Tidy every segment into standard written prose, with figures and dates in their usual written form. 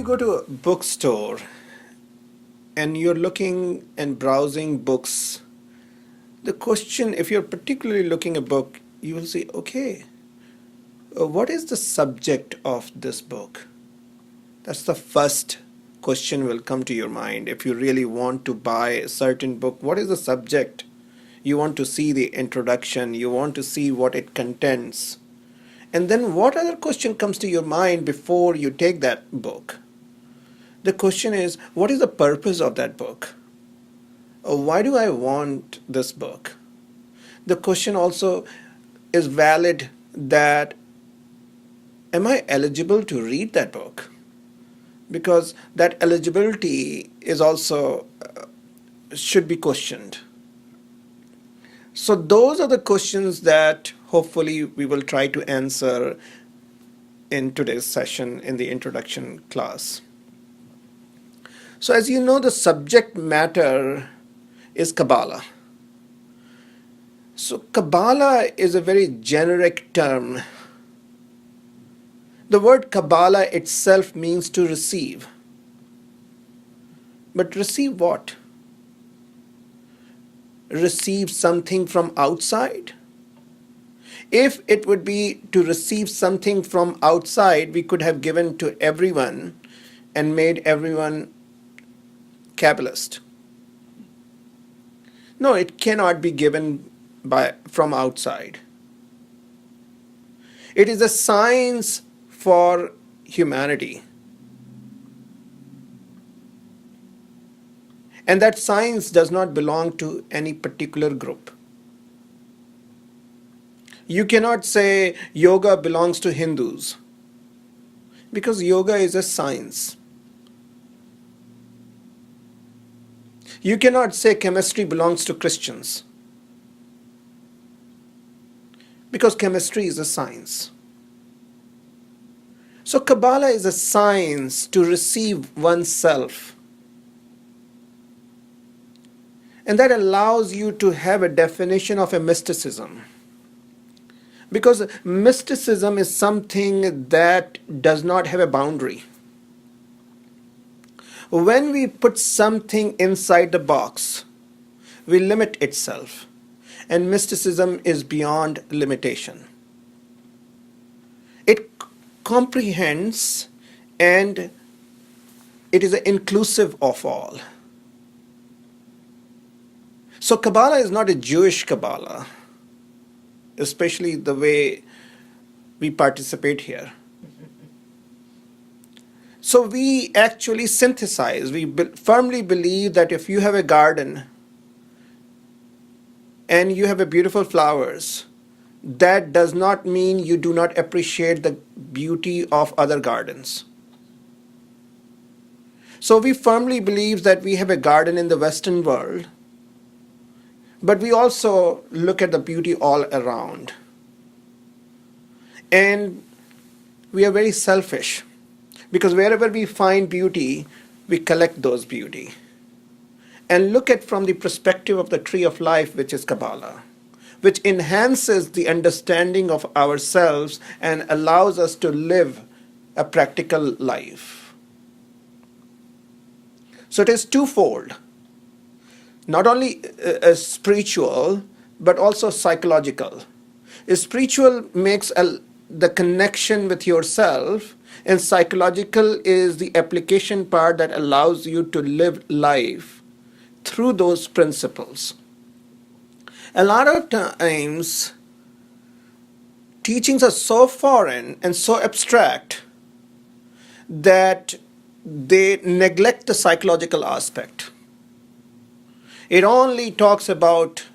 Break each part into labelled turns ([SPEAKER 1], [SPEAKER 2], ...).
[SPEAKER 1] go to a bookstore and you're looking and browsing books, the question, if you're particularly looking at a book, you will say, okay, what is the subject of this book? That's the first question will come to your mind. If you really want to buy a certain book, what is the subject? You want to see the introduction, you want to see what it contains. And then what other question comes to your mind before you take that book? The question is, what is the purpose of that book? Why do I want this book? The question also is valid that, am I eligible to read that book? Because that eligibility is also should be questioned. So those are the questions that hopefully we will try to answer in today's session in the introduction class. So as you know, the subject matter is Kabalah. So Kabalah is a very generic term. The word Kabalah itself means to receive. But receive what? Receive something from outside? If it would be to receive something from outside, we could have given to everyone and made everyone Kabbalist. No, it cannot be given from outside. It is a science for humanity. And that science does not belong to any particular group. You cannot say yoga belongs to Hindus, because yoga is a science. You cannot say chemistry belongs to Christians, because chemistry is a science. So Kabalah is a science to receive oneself. And that allows you to have a definition of a mysticism. Because mysticism is something that does not have a boundary. When we put something inside the box, we limit itself. And mysticism is beyond limitation. It comprehends and it is inclusive of all. So Kabalah is not a Jewish Kabalah, especially the way we participate here. So we actually synthesize. We firmly believe that if you have a garden and you have a beautiful flowers, that does not mean you do not appreciate the beauty of other gardens. So we firmly believe that we have a garden in the Western world, but we also look at the beauty all around. And we are very selfish, because wherever we find beauty, we collect those beauty. And look at from the perspective of the tree of life, which is Kabalah, which enhances the understanding of ourselves and allows us to live a practical life. So it is twofold. Not only spiritual, but also psychological. Spiritual makes the connection with yourself, and psychological is the application part that allows you to live life through those principles. A lot of times, teachings are so foreign and so abstract that they neglect the psychological aspect. It only talks about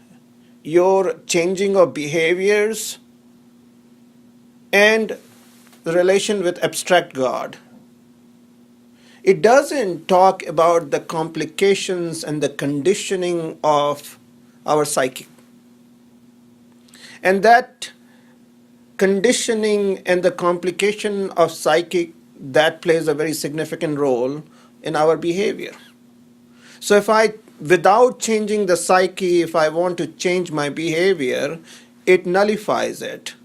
[SPEAKER 1] your changing of behaviors and the relation with abstract God. It doesn't talk about the complications and the conditioning of our psyche. And that conditioning and the complication of psyche, that plays a very significant role in our behavior. So without changing the psyche, if I want to change my behavior, it nullifies it.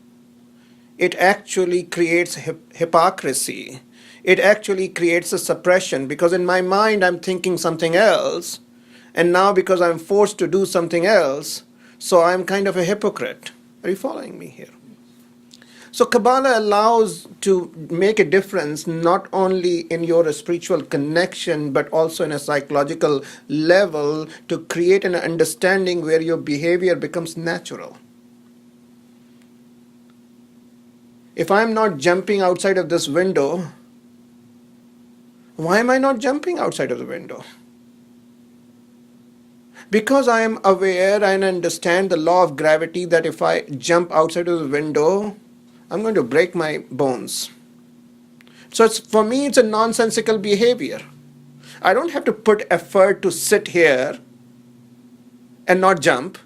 [SPEAKER 1] It actually creates hypocrisy. It actually creates a suppression because in my mind I'm thinking something else, and now because I'm forced to do something else, so I'm kind of a hypocrite. Are you following me here? So Kabbalah allows to make a difference not only in your spiritual connection but also in a psychological level to create an understanding where your behavior becomes natural. If I'm not jumping outside of this window, why am I not jumping outside of the window? Because I am aware and understand the law of gravity that if I jump outside of the window, I'm going to break my bones. So for me, it's a nonsensical behavior. I don't have to put effort to sit here and not jump.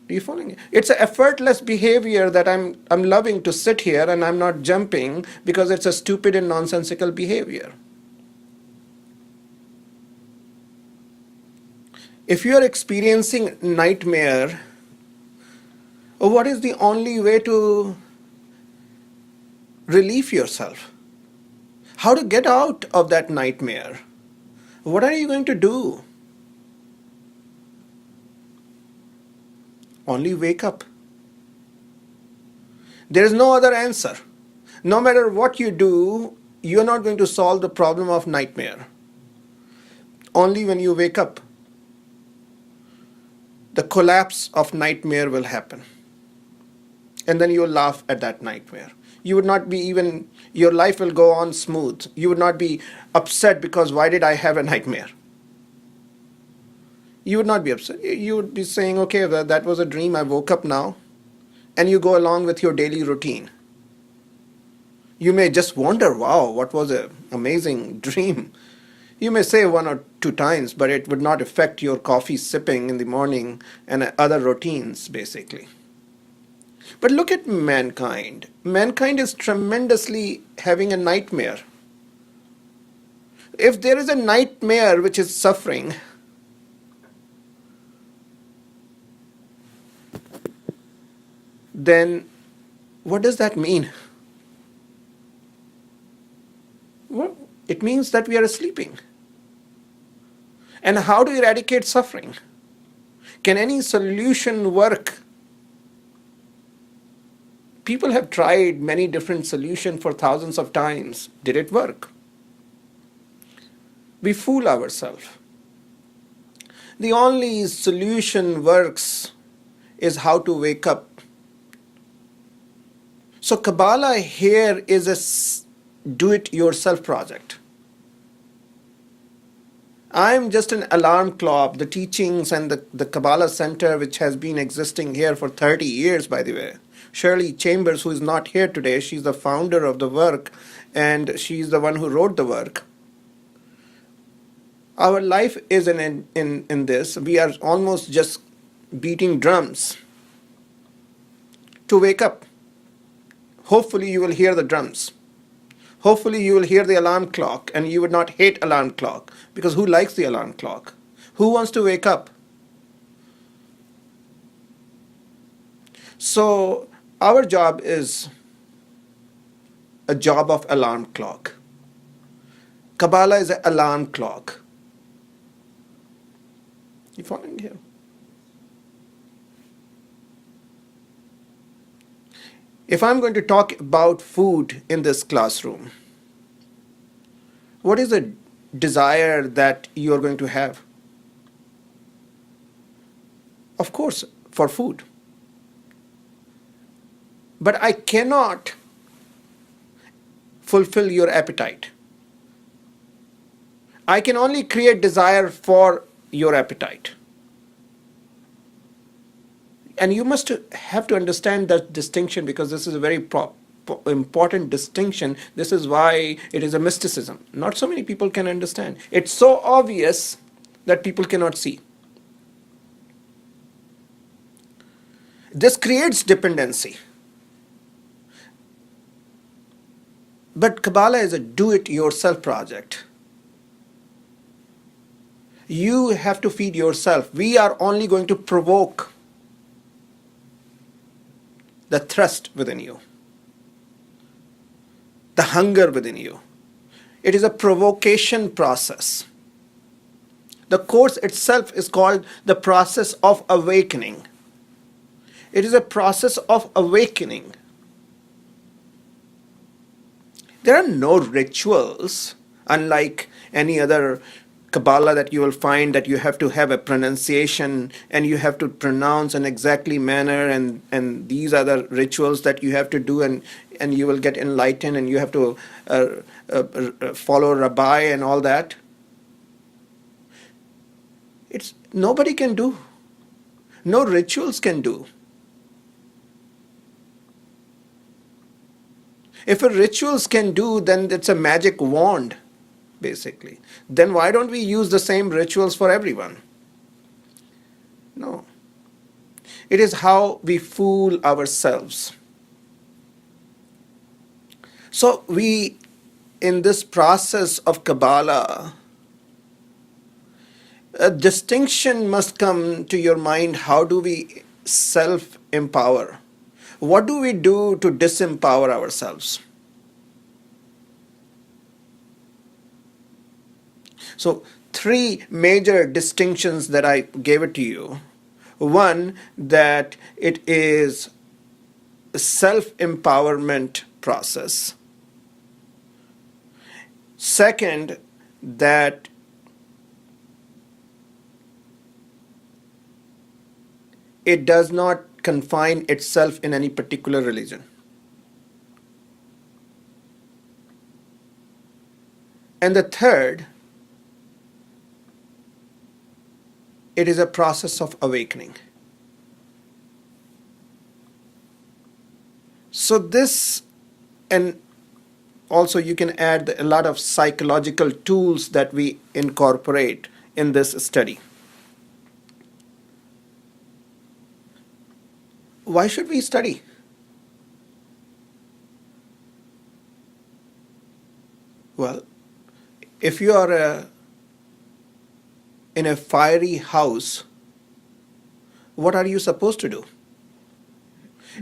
[SPEAKER 1] Are you following it? It's an effortless behavior that I'm loving to sit here and I'm not jumping because it's a stupid and nonsensical behavior. If you are experiencing nightmare, what is the only way to relieve yourself? How to get out of that nightmare? What are you going to do? Only wake up. There is no other answer. No matter what you do, you're not going to solve the problem of nightmare. Only when you wake up, the collapse of nightmare will happen. And then you'll laugh at that nightmare. You would not be even, your life will go on smooth. You would not be upset because why did I have a nightmare? You would not be upset. You would be saying, okay, that was a dream. I woke up now. And you go along with your daily routine. You may just wonder, wow, what was an amazing dream. You may say one or two times, but it would not affect your coffee sipping in the morning and other routines, basically. But look at mankind. Mankind is tremendously having a nightmare. If there is a nightmare which is suffering, then what does that mean? Well, it means that we are sleeping. And how to eradicate suffering? Can any solution work? People have tried many different solutions for thousands of times. Did it work? We fool ourselves. The only solution works is how to wake up. So Kabalah here is a do-it-yourself project. I'm just an alarm clock. The teachings and the Kabalah Center, which has been existing here for 30 years, by the way. Shirley Chambers, who is not here today, she's the founder of the work, and she's the one who wrote the work. Our life is in this. We are almost just beating drums to wake up. Hopefully you will hear the drums. Hopefully you will hear the alarm clock and you would not hate alarm clock, because who likes the alarm clock? Who wants to wake up? So our job is a job of alarm clock. Kabalah is an alarm clock. You following here? If I'm going to talk about food in this classroom, what is the desire that you're going to have? Of course, for food. But I cannot fulfill your appetite. I can only create desire for your appetite. And you must have to understand that distinction, because this is a very important distinction. This is why it is a mysticism. Not so many people can understand. It's so obvious that people cannot see. This creates dependency. But Kabalah is a do-it-yourself project. You have to feed yourself. We are only going to provoke the thirst within you. the hunger within you. It is a provocation process. The course itself is called the process of awakening. It is a process of awakening. There are no rituals, unlike any other Kabalah that you will find, that you have to have a pronunciation and you have to pronounce in exactly manner, and these are the rituals that you have to do, and you will get enlightened, and you have to follow rabbi and all that. It's nobody can do. No rituals can do. If a rituals can do, then it's a magic wand, basically. Then why don't we use the same rituals for everyone? No. It is how we fool ourselves. So we, in this process of Kabalah, a distinction must come to your mind. How do we self-empower? What do we do to disempower ourselves? So, three major distinctions that I gave it to you. One, that it is a self-empowerment process. Second, that it does not confine itself in any particular religion. And the third, it is a process of awakening. So this, and also you can add a lot of psychological tools that we incorporate in this study. Why should we study? Well, if you are in a fiery house, what are you supposed to do?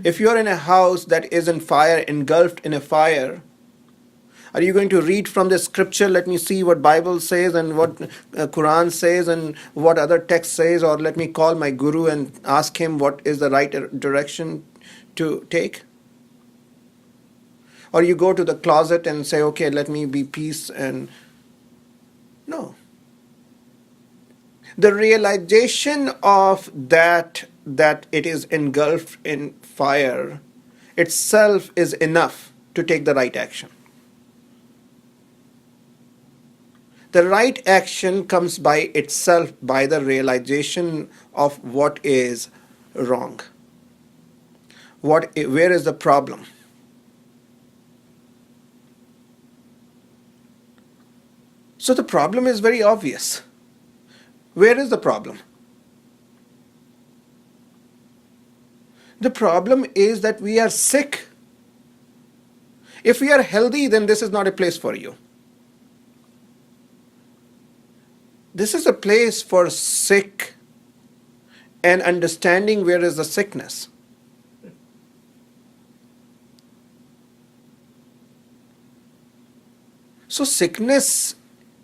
[SPEAKER 1] If you are in a house that is in fire, engulfed in a fire, are you going to read from the scripture, let me see what Bible says and what Quran says and what other text says, or let me call my guru and ask him what is the right direction to take? Or you go to the closet and say, okay, let me be peace, and no. The realization of that it is engulfed in fire itself is enough to take the right action. The right action comes by itself, by the realization of what is wrong. Where is the problem? So the problem is very obvious. Where is the problem? The problem is that we are sick. If we are healthy, then this is not a place for you. This is a place for sick and understanding where is the sickness. So sickness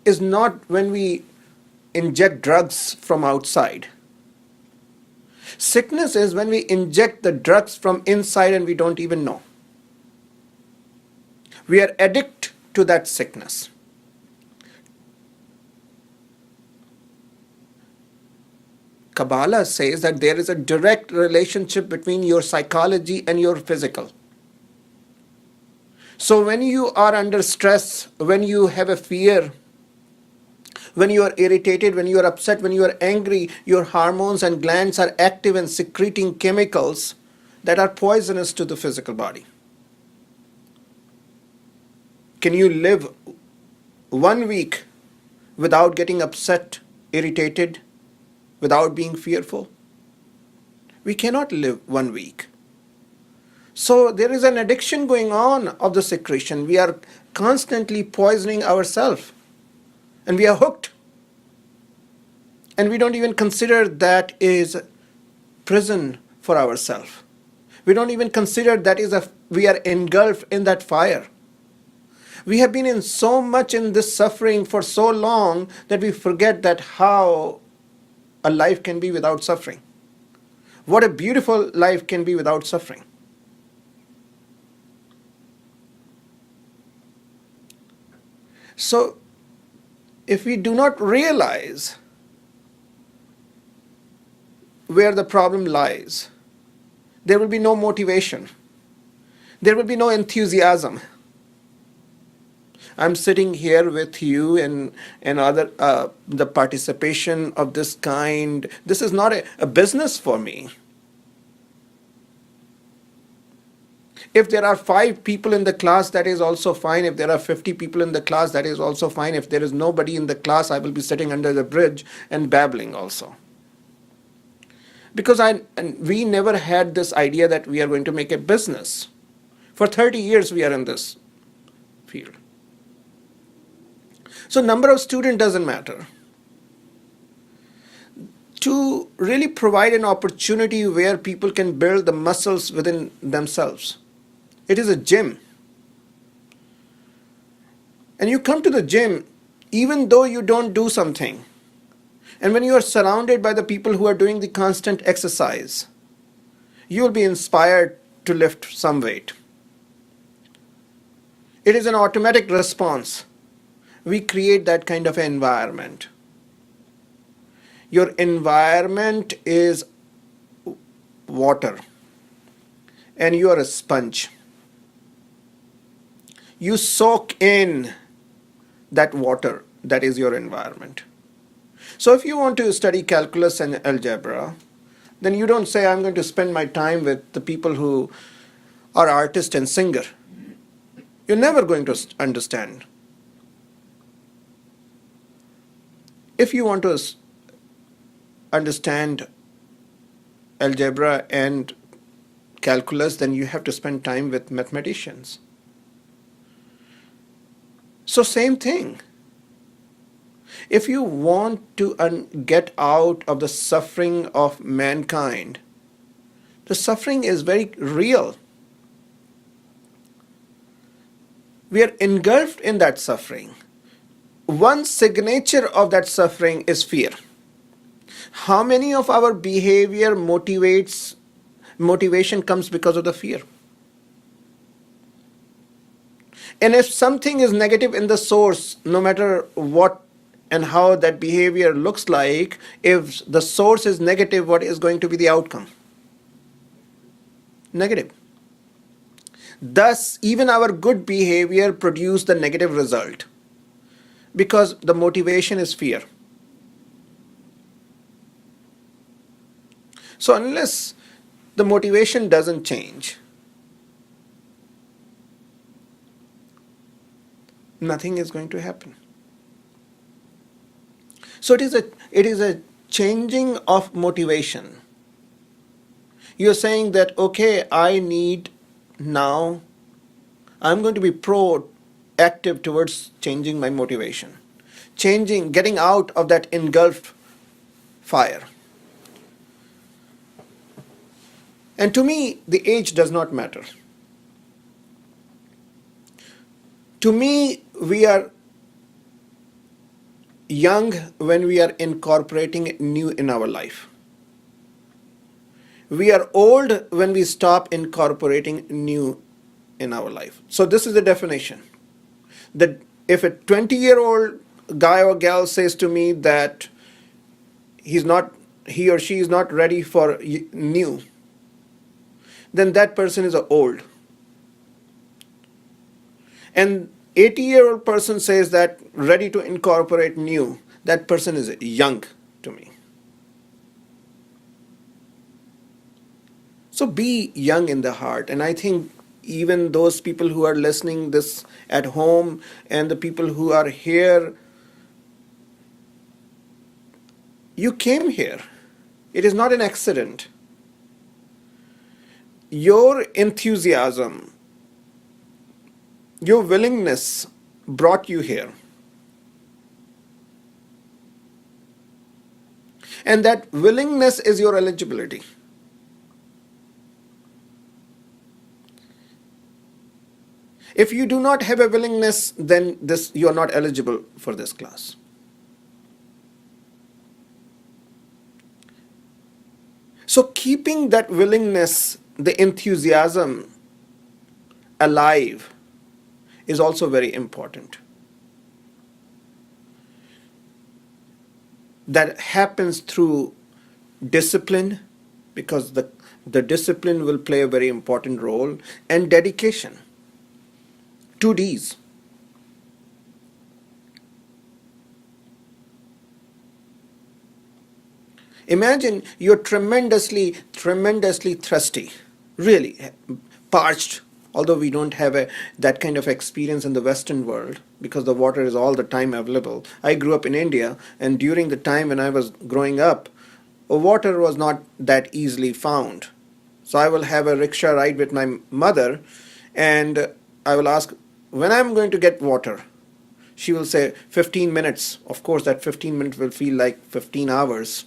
[SPEAKER 1] is not when we inject drugs from outside. Sickness is when we inject the drugs from inside and we don't even know. We are addicted to that sickness. Kabalah says that there is a direct relationship between your psychology and your physical. So when you are under stress, when you have a fear, when you are irritated, when you are upset, when you are angry, your hormones and glands are active and secreting chemicals that are poisonous to the physical body. Can you live 1 week without getting upset, irritated, without being fearful? We cannot live 1 week. So there is an addiction going on of the secretion. We are constantly poisoning ourselves. And we are hooked. And we don't even consider that is prison for ourselves. We don't even consider that we are engulfed in that fire. We have been in so much in this suffering for so long that we forget that how a life can be without suffering. What a beautiful life can be without suffering. So, if we do not realize where the problem lies, there will be no motivation. There will be no enthusiasm. I'm sitting here with you and other the participation of this kind. This is not a business for me. If there are 5 people in the class, that is also fine. If there are 50 people in the class, that is also fine. If there is nobody in the class, I will be sitting under the bridge and babbling also. Because we never had this idea that we are going to make a business. For 30 years we are in this field. So number of students doesn't matter. To really provide an opportunity where people can build the muscles within themselves. It is a gym. And you come to the gym even though you don't do something. And when you are surrounded by the people who are doing the constant exercise, you will be inspired to lift some weight. It is an automatic response. We create that kind of environment. Your environment is water, and you are a sponge. You soak in that water that is your environment. So if you want to study calculus and algebra, then you don't say, I'm going to spend my time with the people who are artist and singer. You're never going to understand. If you want to understand algebra and calculus, then you have to spend time with mathematicians. So same thing. If you want to get out of the suffering of mankind, the suffering is very real. We are engulfed in that suffering. One signature of that suffering is fear. How many of our behavior motivation comes because of the fear? And if something is negative in the source, no matter what and how that behavior looks like, if the source is negative, what is going to be the outcome? Negative. Thus, even our good behavior produces the negative result because the motivation is fear. So unless the motivation doesn't change, nothing is going to happen. So it is a changing of motivation. You're saying that, okay, I'm going to be proactive towards changing my motivation, getting out of that engulfed fire. And to me, the age does not matter. To me, we are young when we are incorporating new in our life. We are old when we stop incorporating new in our life. So this is the definition. That if a 20-year-old guy or gal says to me that he or she is not ready for new, then that person is old. And 80-year-old person says that ready to incorporate new, that person is young to me. So be young in the heart. And I think even those people who are listening this at home and the people who are here, you came here. It is not an accident. Your enthusiasm, your willingness brought you here. And that willingness is your eligibility. If you do not have a willingness, then you are not eligible for this class. So keeping that willingness, the enthusiasm alive is also very important. That happens through discipline, because the discipline will play a very important role, and dedication. 2 Ds. Imagine you're tremendously, tremendously thirsty, really parched, although we don't have that kind of experience in the Western world because the water is all the time available. I grew up in India, and during the time when I was growing up, water was not that easily found. So I will have a rickshaw ride with my mother, and I will ask, when I'm going to get water? She will say 15 minutes. Of course, that 15 minutes will feel like 15 hours.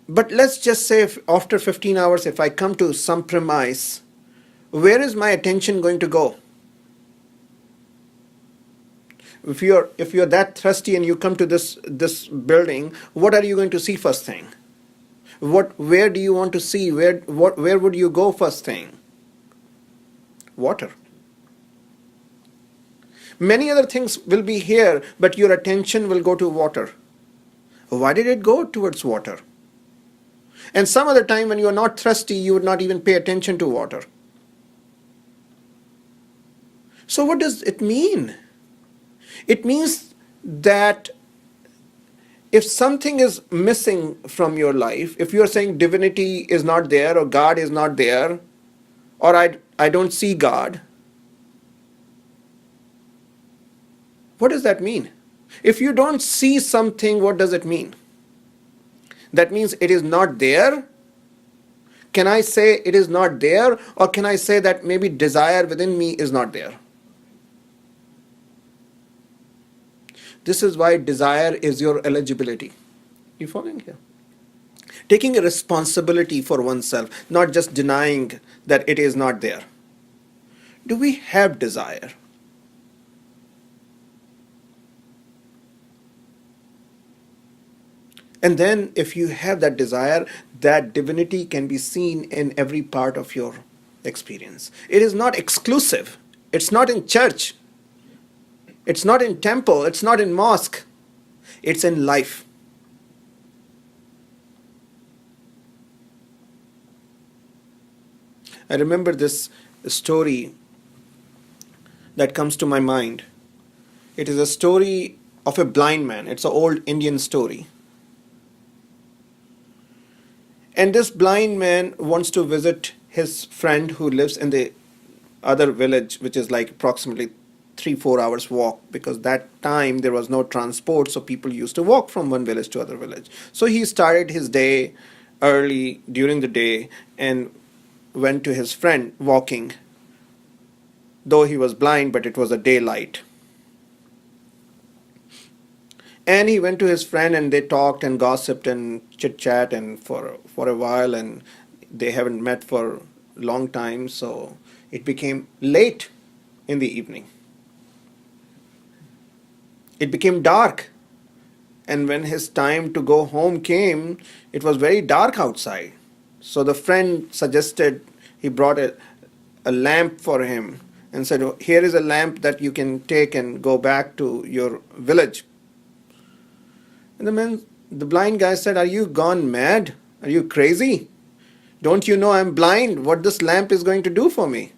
[SPEAKER 1] But let's just say if after 15 hours, if I come to some premise, where is my attention going to go? If you're that thirsty and you come to this building, what are you going to see first thing? Where do you want to see? Where would you go first thing? Water. Many other things will be here, but your attention will go to water. Why did it go towards water? And some other time when you are not thirsty, you would not even pay attention to water. So what does it mean? It means that if something is missing from your life, if you are saying divinity is not there, or God is not there, or I don't see God, what does that mean? If you don't see something, what does it mean? That means it is not there? Can I say it is not there, or can I say that maybe desire within me is not there? This is why desire is your eligibility. You following here? Taking a responsibility for oneself, not just denying that it is not there. Do we have desire? And then if you have that desire, that divinity can be seen in every part of your experience. It is not exclusive. It's not in church. It's not in temple. It's not in mosque. It's in life. I remember this story that comes to my mind. It is a story of a blind man. It's an old Indian story. And this blind man wants to visit his friend who lives in the other village, which is like approximately 3-4 hours walk, because that time there was no transport, so people used to walk from one village to other village. So he started his day early during the day and went to his friend walking, though he was blind, but it was a daylight. And he went to his friend and they talked and gossiped and chit chat and for a while, and they haven't met for a long time, so it became late in the evening. It became dark, and when his time to go home came, it was very dark outside. So the friend suggested, he brought a lamp for him and said, "Oh, here is a lamp that you can take and go back to your village." And the blind guy said, "Are you gone mad? Are you crazy? Don't you know I'm blind? What this lamp is going to do for me?"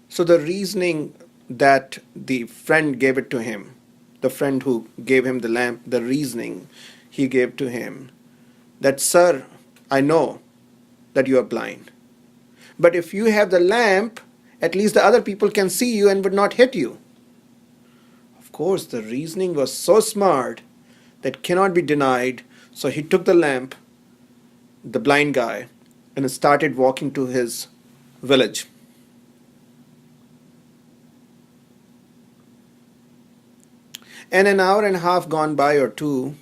[SPEAKER 1] So the reasoning that the friend gave it to him, the friend who gave him the lamp, the reasoning he gave to him, that, "Sir, I know that you are blind. But if you have the lamp, at least the other people can see you and would not hit you." Of course, the reasoning was so smart that cannot be denied. So he took the lamp, the blind guy, and started walking to his village. And an hour and a half gone by or two,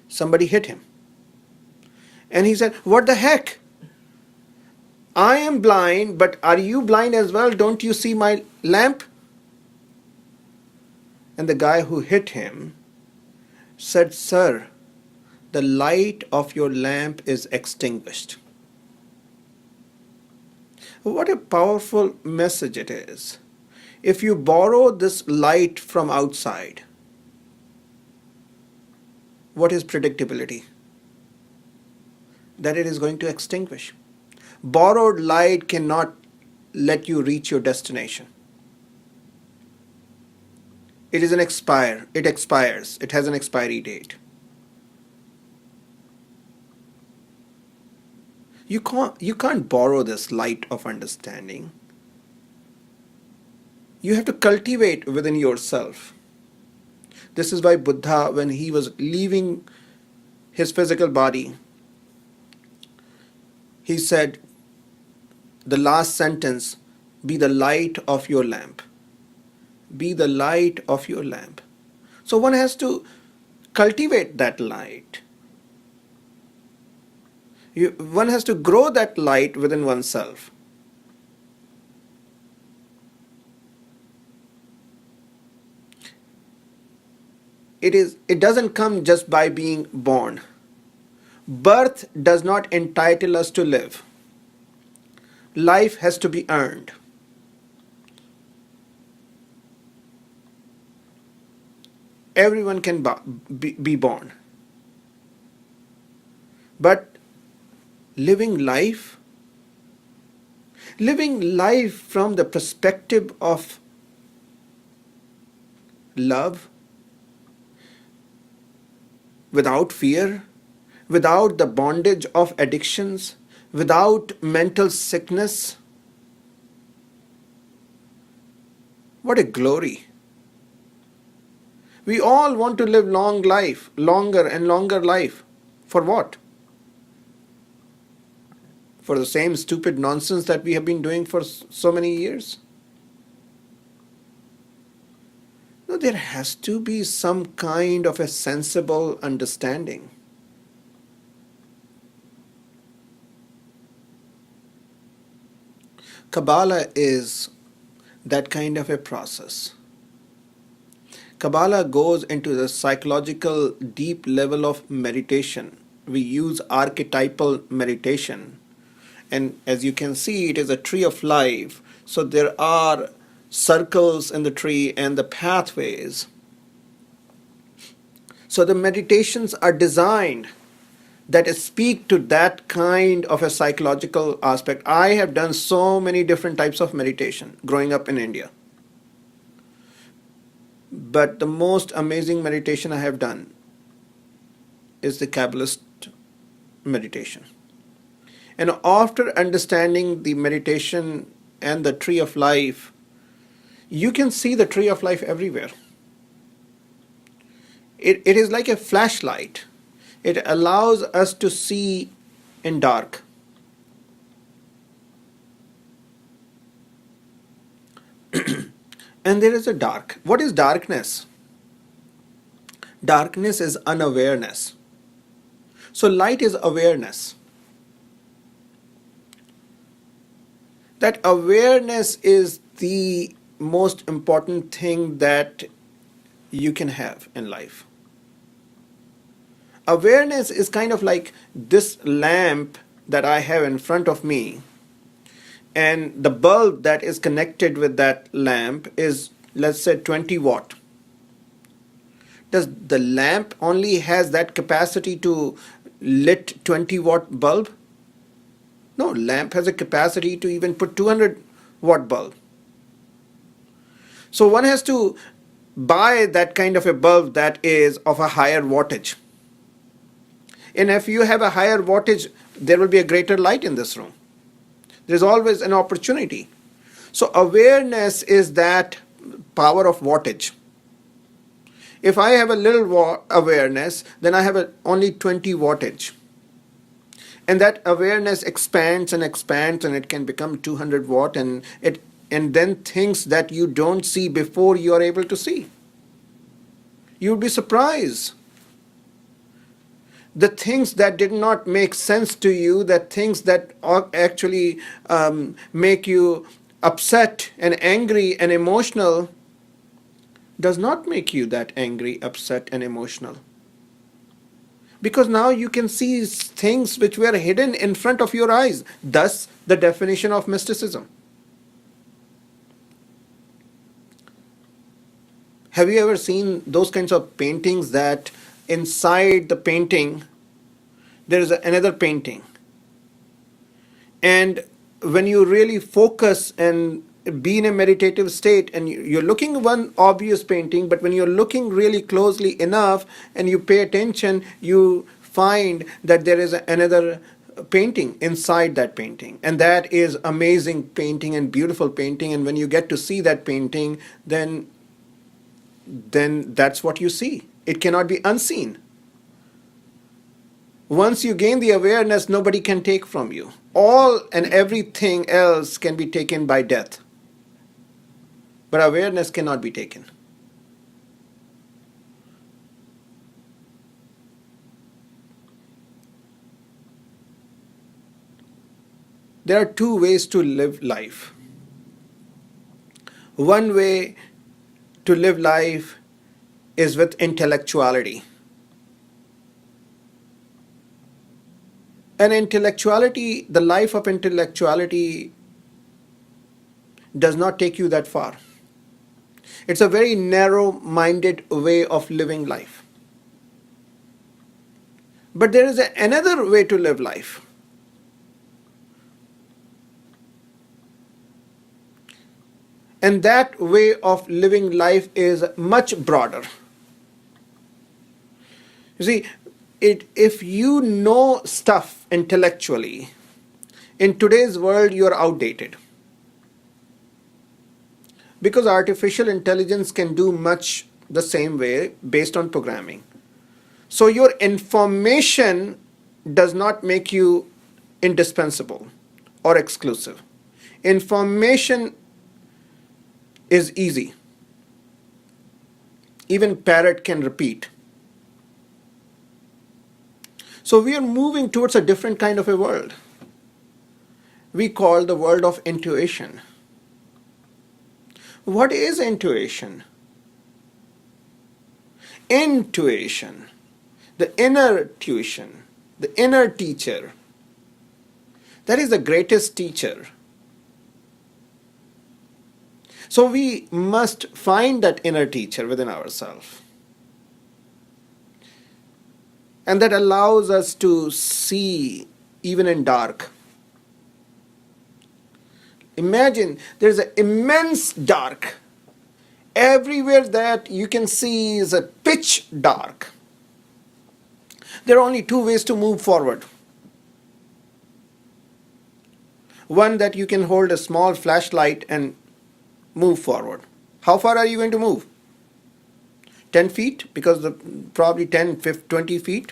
[SPEAKER 1] somebody hit him. And he said, "What the heck? I am blind, but are you blind as well? Don't you see my lamp?" And the guy who hit him said, "Sir, the light of your lamp is extinguished." What a powerful message it is. If you borrow this light from outside, what is predictability? That it is going to extinguish. Borrowed light cannot let you reach your destination. It is an expire. It expires. It has an expiry date. You can't borrow this light of understanding. You have to cultivate within yourself. This is why Buddha, when he was leaving his physical body, he said the last sentence, "Be the light of your lamp." Be the light of your lamp. So one has to cultivate that light. One has to grow that light within oneself. It doesn't come just by being born. Birth does not entitle us to live. Life has to be earned. Everyone can be born. But living life from the perspective of love, without fear, without the bondage of addictions, without mental sickness. What a glory. We all want to live long life, longer and longer life. For what? For the same stupid nonsense that we have been doing for so many years? No, there has to be some kind of a sensible understanding. Kabalah is that kind of a process. Kabalah goes into the psychological deep level of meditation. We use archetypal meditation. And as you can see, it is a tree of life. So there are circles in the tree and the pathways. So the meditations are designed that speak to that kind of a psychological aspect. I have done so many different types of meditation growing up in India. But the most amazing meditation I have done is the Kabbalist meditation. And after understanding the meditation and the tree of life, you can see the tree of life everywhere. It is like a flashlight. It allows us to see in dark. And there is a dark. What is darkness? Darkness is unawareness. So light is awareness. That awareness is the most important thing that you can have in life. Awareness is kind of like this lamp that I have in front of me, and the bulb that is connected with that lamp is, let's say, 20 watt. Does the lamp only has that capacity to lit 20 watt bulb? No, lamp has a capacity to even put 200 watt bulb. So one has to buy that kind of a bulb that is of a higher wattage. And if you have a higher wattage, there will be a greater light in this room. There's always an opportunity. So awareness is that power of wattage. If I have a little awareness, then I have only 20 wattage. And that awareness expands and expands, and it can become 200 watt, and then things that you don't see before you are able to see. You'd be surprised. the things that did not make sense to you, the things that actually make you upset and angry and emotional, does not make you that angry, upset, and emotional. Because now you can see things which were hidden in front of your eyes. Thus, the definition of mysticism. Have you ever seen those kinds of paintings that inside the painting there is another painting? And when you really focus and be in a meditative state and you're looking at one obvious painting, but when you're looking really closely enough and you pay attention, you find that there is another painting inside that painting, and that is amazing painting and beautiful painting. And when you get to see that painting, then that's what you see. It cannot be unseen. Once you gain the awareness, nobody can take from you. All and everything else can be taken by death, but awareness cannot be taken. There are two ways to live life. One way to live life is with intellectuality. And intellectuality, the life of intellectuality does not take you that far. It's a very narrow-minded way of living life. But there is another way to live life. And that way of living life is much broader. You see, if you know stuff intellectually, in today's world you're outdated. Because artificial intelligence can do much the same way based on programming. So your information does not make you indispensable or exclusive. Information is easy. Even parrot can repeat. So we are moving towards a different kind of a world. We call the world of intuition. What is intuition? Intuition, the inner tuition, the inner teacher, that is the greatest teacher. So we must find that inner teacher within ourselves. And that allows us to see even in dark. Imagine there's an immense dark. Everywhere that you can see is a pitch dark. There are only two ways to move forward. One, that you can hold a small flashlight and move forward. How far are you going to move? 10 feet? Because probably 10, 15, 20 feet.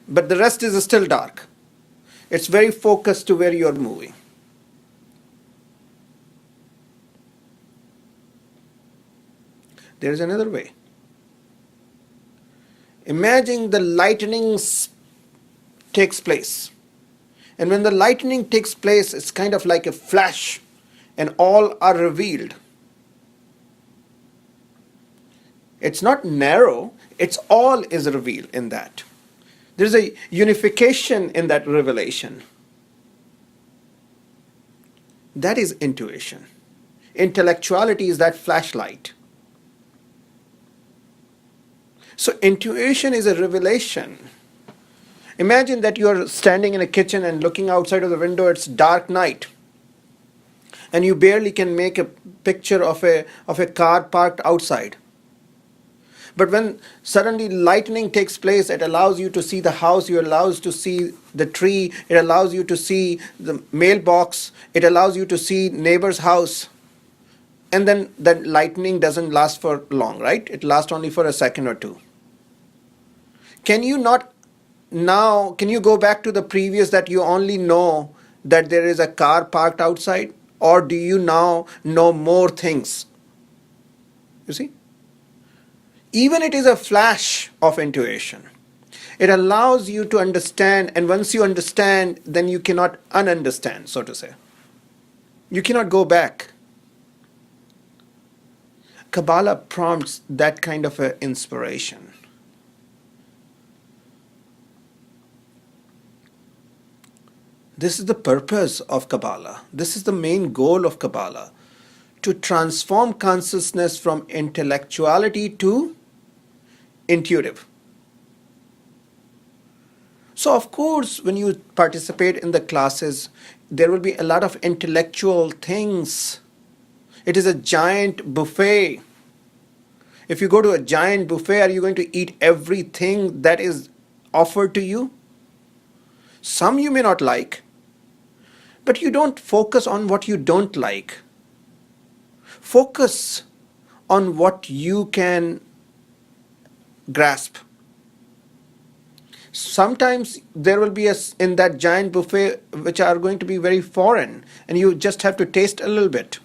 [SPEAKER 1] But the rest is still dark. It's very focused to where you're moving. There's another way. Imagine the lightning takes place. And when the lightning takes place, it's kind of like a flash, and all are revealed. It's not narrow, it's all is revealed in that. There's a unification in that revelation. That is intuition. Intellectuality is that flashlight. So intuition is a revelation. Imagine that you're standing in a kitchen and looking outside of the window, it's dark night. And you barely can make a picture of a car parked outside. But when suddenly lightning takes place, it allows you to see the house, it allows you to see the tree, it allows you to see the mailbox, it allows you to see neighbor's house. And then that lightning doesn't last for long, right? It lasts only for a second or two. Can you go back to the previous that you only know that there is a car parked outside? Or do you now know more things? You see? Even it is a flash of intuition. It allows you to understand, and once you understand, then you cannot ununderstand, so to say. You cannot go back. Kabalah prompts that kind of a inspiration. This is the purpose of Kabalah. This is the main goal of Kabalah, to transform consciousness from intellectuality to intuitive. So, of course, when you participate in the classes, there will be a lot of intellectual things. It is a giant buffet. If you go to a giant buffet, are you going to eat everything that is offered to you? Some you may not like, but you don't focus on what you don't like. Focus on what you can grasp. Sometimes there will be in that giant buffet which are going to be very foreign, and you just have to taste a little bit.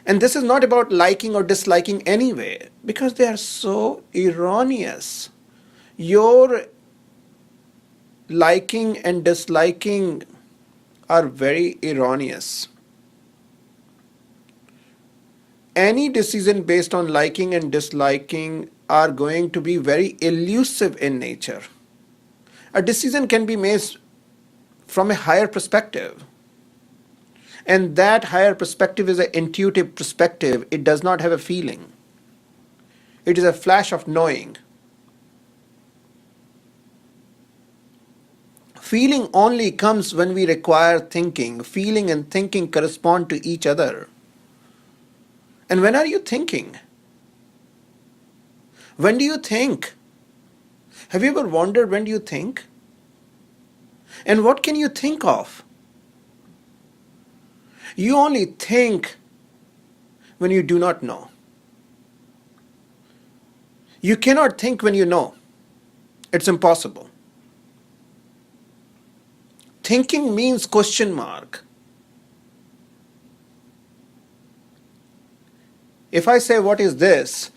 [SPEAKER 1] And this is not about liking or disliking anyway, because they are so erroneous. Your liking and disliking are very erroneous. Any decision based on liking and disliking are going to be very elusive in nature. A decision can be made from a higher perspective. And that higher perspective is an intuitive perspective. It does not have a feeling. It is a flash of knowing. Feeling only comes when we require thinking. Feeling and thinking correspond to each other. And when are you thinking? When do you think? Have you ever wondered when do you think? And what can you think of? You only think when you do not know. You cannot think when you know. It's impossible. Thinking means question mark. If I say, what is this?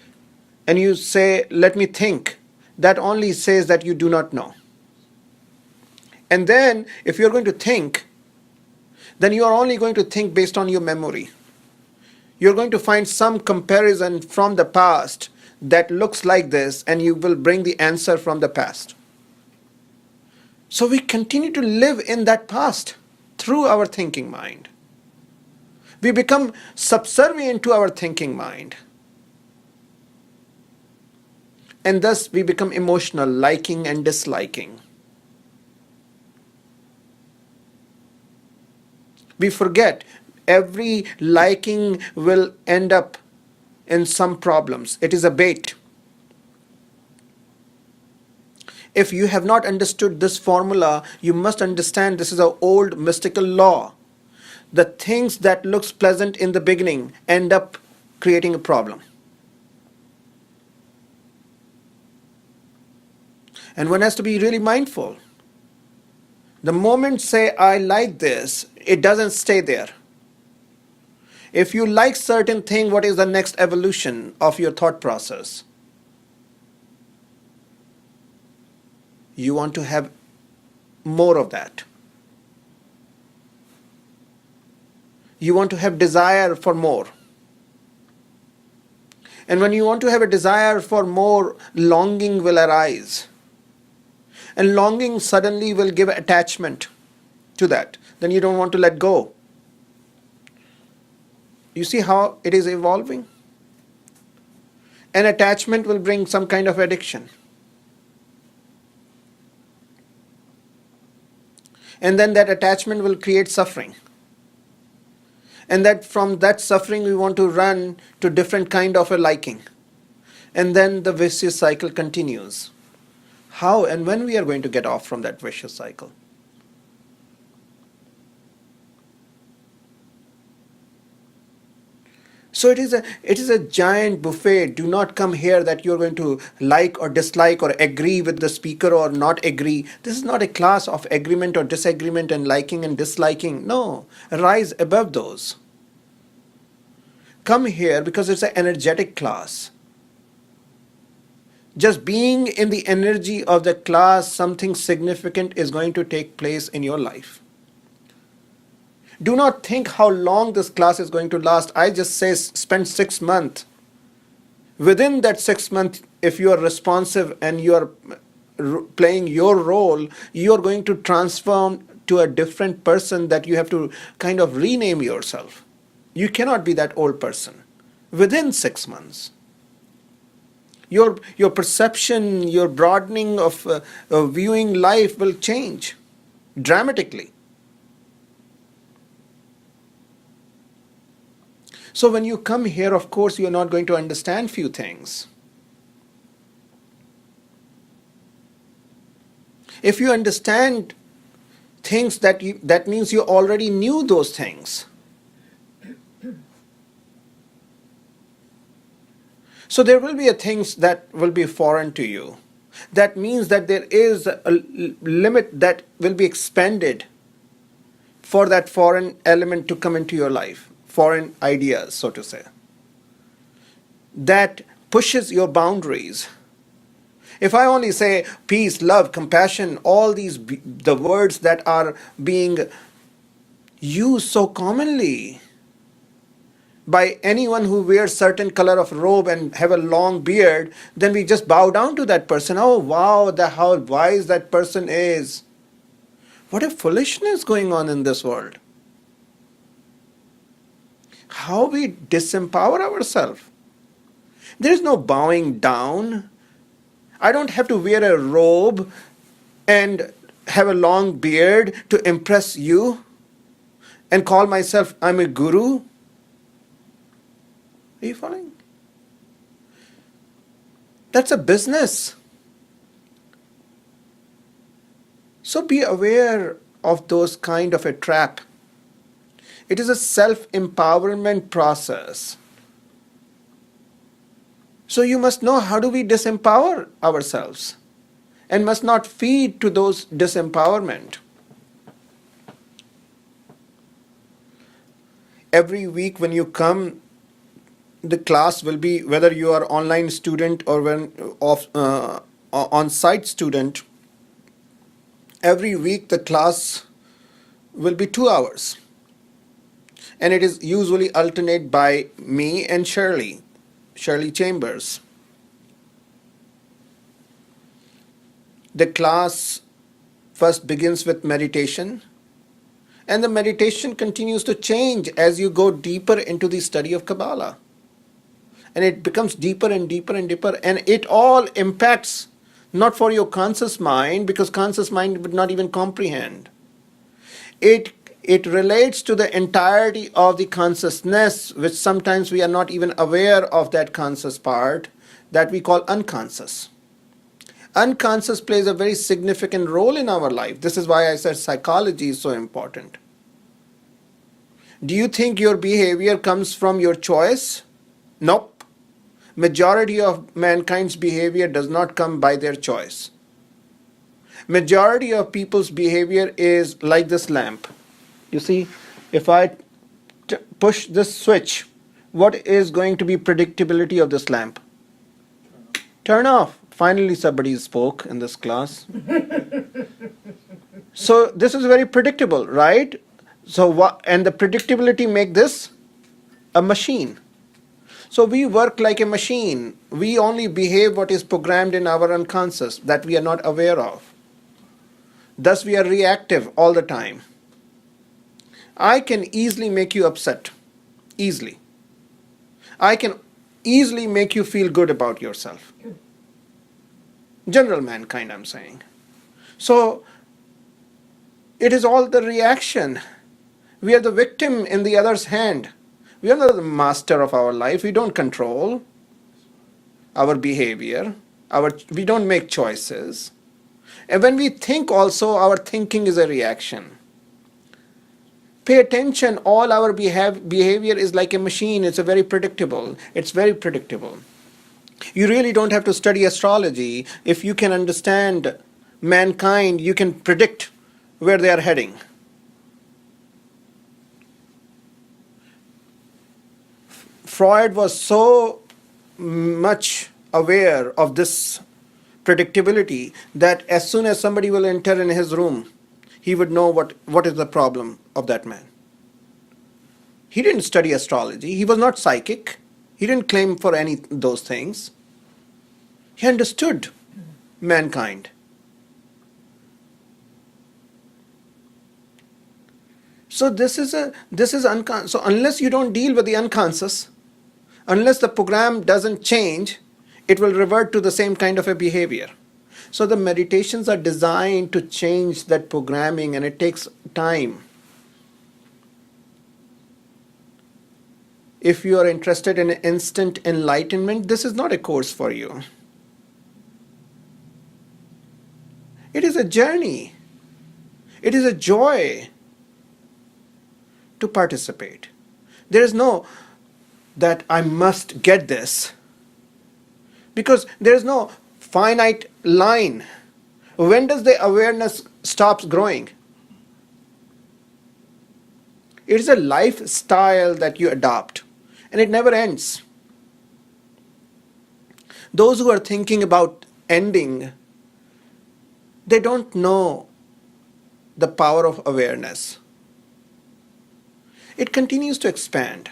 [SPEAKER 1] And you say, let me think, that only says that you do not know. And then, if you're going to think, then you are only going to think based on your memory. You're going to find some comparison from the past that looks like this, and you will bring the answer from the past. So we continue to live in that past through our thinking mind. We become subservient to our thinking mind. And thus we become emotional, liking and disliking. We forget every liking will end up in some problems. It is a bait. If you have not understood this formula, you must understand this is an old mystical law. The things that looks pleasant in the beginning end up creating a problem. And one has to be really mindful. The moment say, I like this, it doesn't stay there. If you like certain thing, what is the next evolution of your thought process? You want to have more of that. You want to have desire for more. And when you want to have a desire for more, longing will arise. And longing suddenly will give attachment to that. Then you don't want to let go. You see how it is evolving? An attachment will bring some kind of addiction. And then that attachment will create suffering. And that from that suffering we want to run to different kind of a liking. And then the vicious cycle continues. How and when we are going to get off from that vicious cycle? So it is a giant buffet. Do not come here that you're going to like or dislike or agree with the speaker or not agree. This is not a class of agreement or disagreement and liking and disliking. No, rise above those. Come here because it's an energetic class. Just being in the energy of the class, something significant is going to take place in your life. Do not think how long this class is going to last. I just say spend 6 months. Within that 6 months, if you are responsive and you are playing your role, you are going to transform to a different person that you have to kind of rename yourself. You cannot be that old person within 6 months. Your perception, your broadening of viewing life will change dramatically. So when you come here, of course, you are not going to understand few things. If you understand things that means you already knew those things. So there will be things that will be foreign to you. That means that there is a limit that will be expanded for that foreign element to come into your life, foreign ideas, so to say. That pushes your boundaries. If I only say peace, love, compassion, all these, the words that are being used so commonly by anyone who wears certain color of robe and have a long beard, then we just bow down to that person. Oh wow, how wise that person is. What a foolishness going on in this world. How we disempower ourselves. There is no bowing down. I don't have to wear a robe and have a long beard to impress you and call myself I'm a guru. Are you following? That's a business. So be aware of those kind of a trap. It is a self-empowerment process. So you must know how do we disempower ourselves and must not feed to those disempowerment. Every week when you come, the class will be, whether you are online student or on-site student, every week the class will be 2 hours. And it is usually alternate by me and Shirley Chambers. The class first begins with meditation, and the meditation continues to change as you go deeper into the study of Kabalah. And it becomes deeper and deeper and deeper, and it all impacts not for your conscious mind, because conscious mind would not even comprehend. It relates to the entirety of the consciousness, which sometimes we are not even aware of that conscious part that we call unconscious. Unconscious plays a very significant role in our life. This is why I said psychology is so important. Do you think your behavior comes from your choice? Nope. Majority of mankind's behavior does not come by their choice. Majority of people's behavior is like this lamp. You see, if I push this switch, what is going to be predictability of this lamp? Turn off. Finally somebody spoke in this class. So this is very predictable, right? So and the predictability make this a machine. So we work like a machine. We only behave what is programmed in our unconscious that we are not aware of. Thus we are reactive all the time. I can easily make you upset. Easily. I can easily make you feel good about yourself. General mankind, I'm saying. So it is all the reaction. We are the victim in the other's hand. We are not the master of our life. We don't control our behavior. We don't make choices. And when we think also, our thinking is a reaction. Pay attention, all our behavior is like a machine. It's very predictable. It's very predictable. You really don't have to study astrology. If you can understand mankind, you can predict where they are heading. Freud was so much aware of this predictability that as soon as somebody will enter in his room, he would know what is the problem of that man. He didn't study astrology. He was not psychic. He didn't claim for any of those things. He understood mankind. So so unless you don't deal with the unconscious, unless the program doesn't change, it will revert to the same kind of a behavior. So the meditations are designed to change that programming, and it takes time. If you are interested in instant enlightenment, this is not a course for you. It is a journey. It is a joy to participate. There is no that I must get this, because there is no finite line. When does the awareness stops growing? It is a lifestyle that you adopt, and it never ends. Those who are thinking about ending, they don't know the power of awareness. It continues to expand.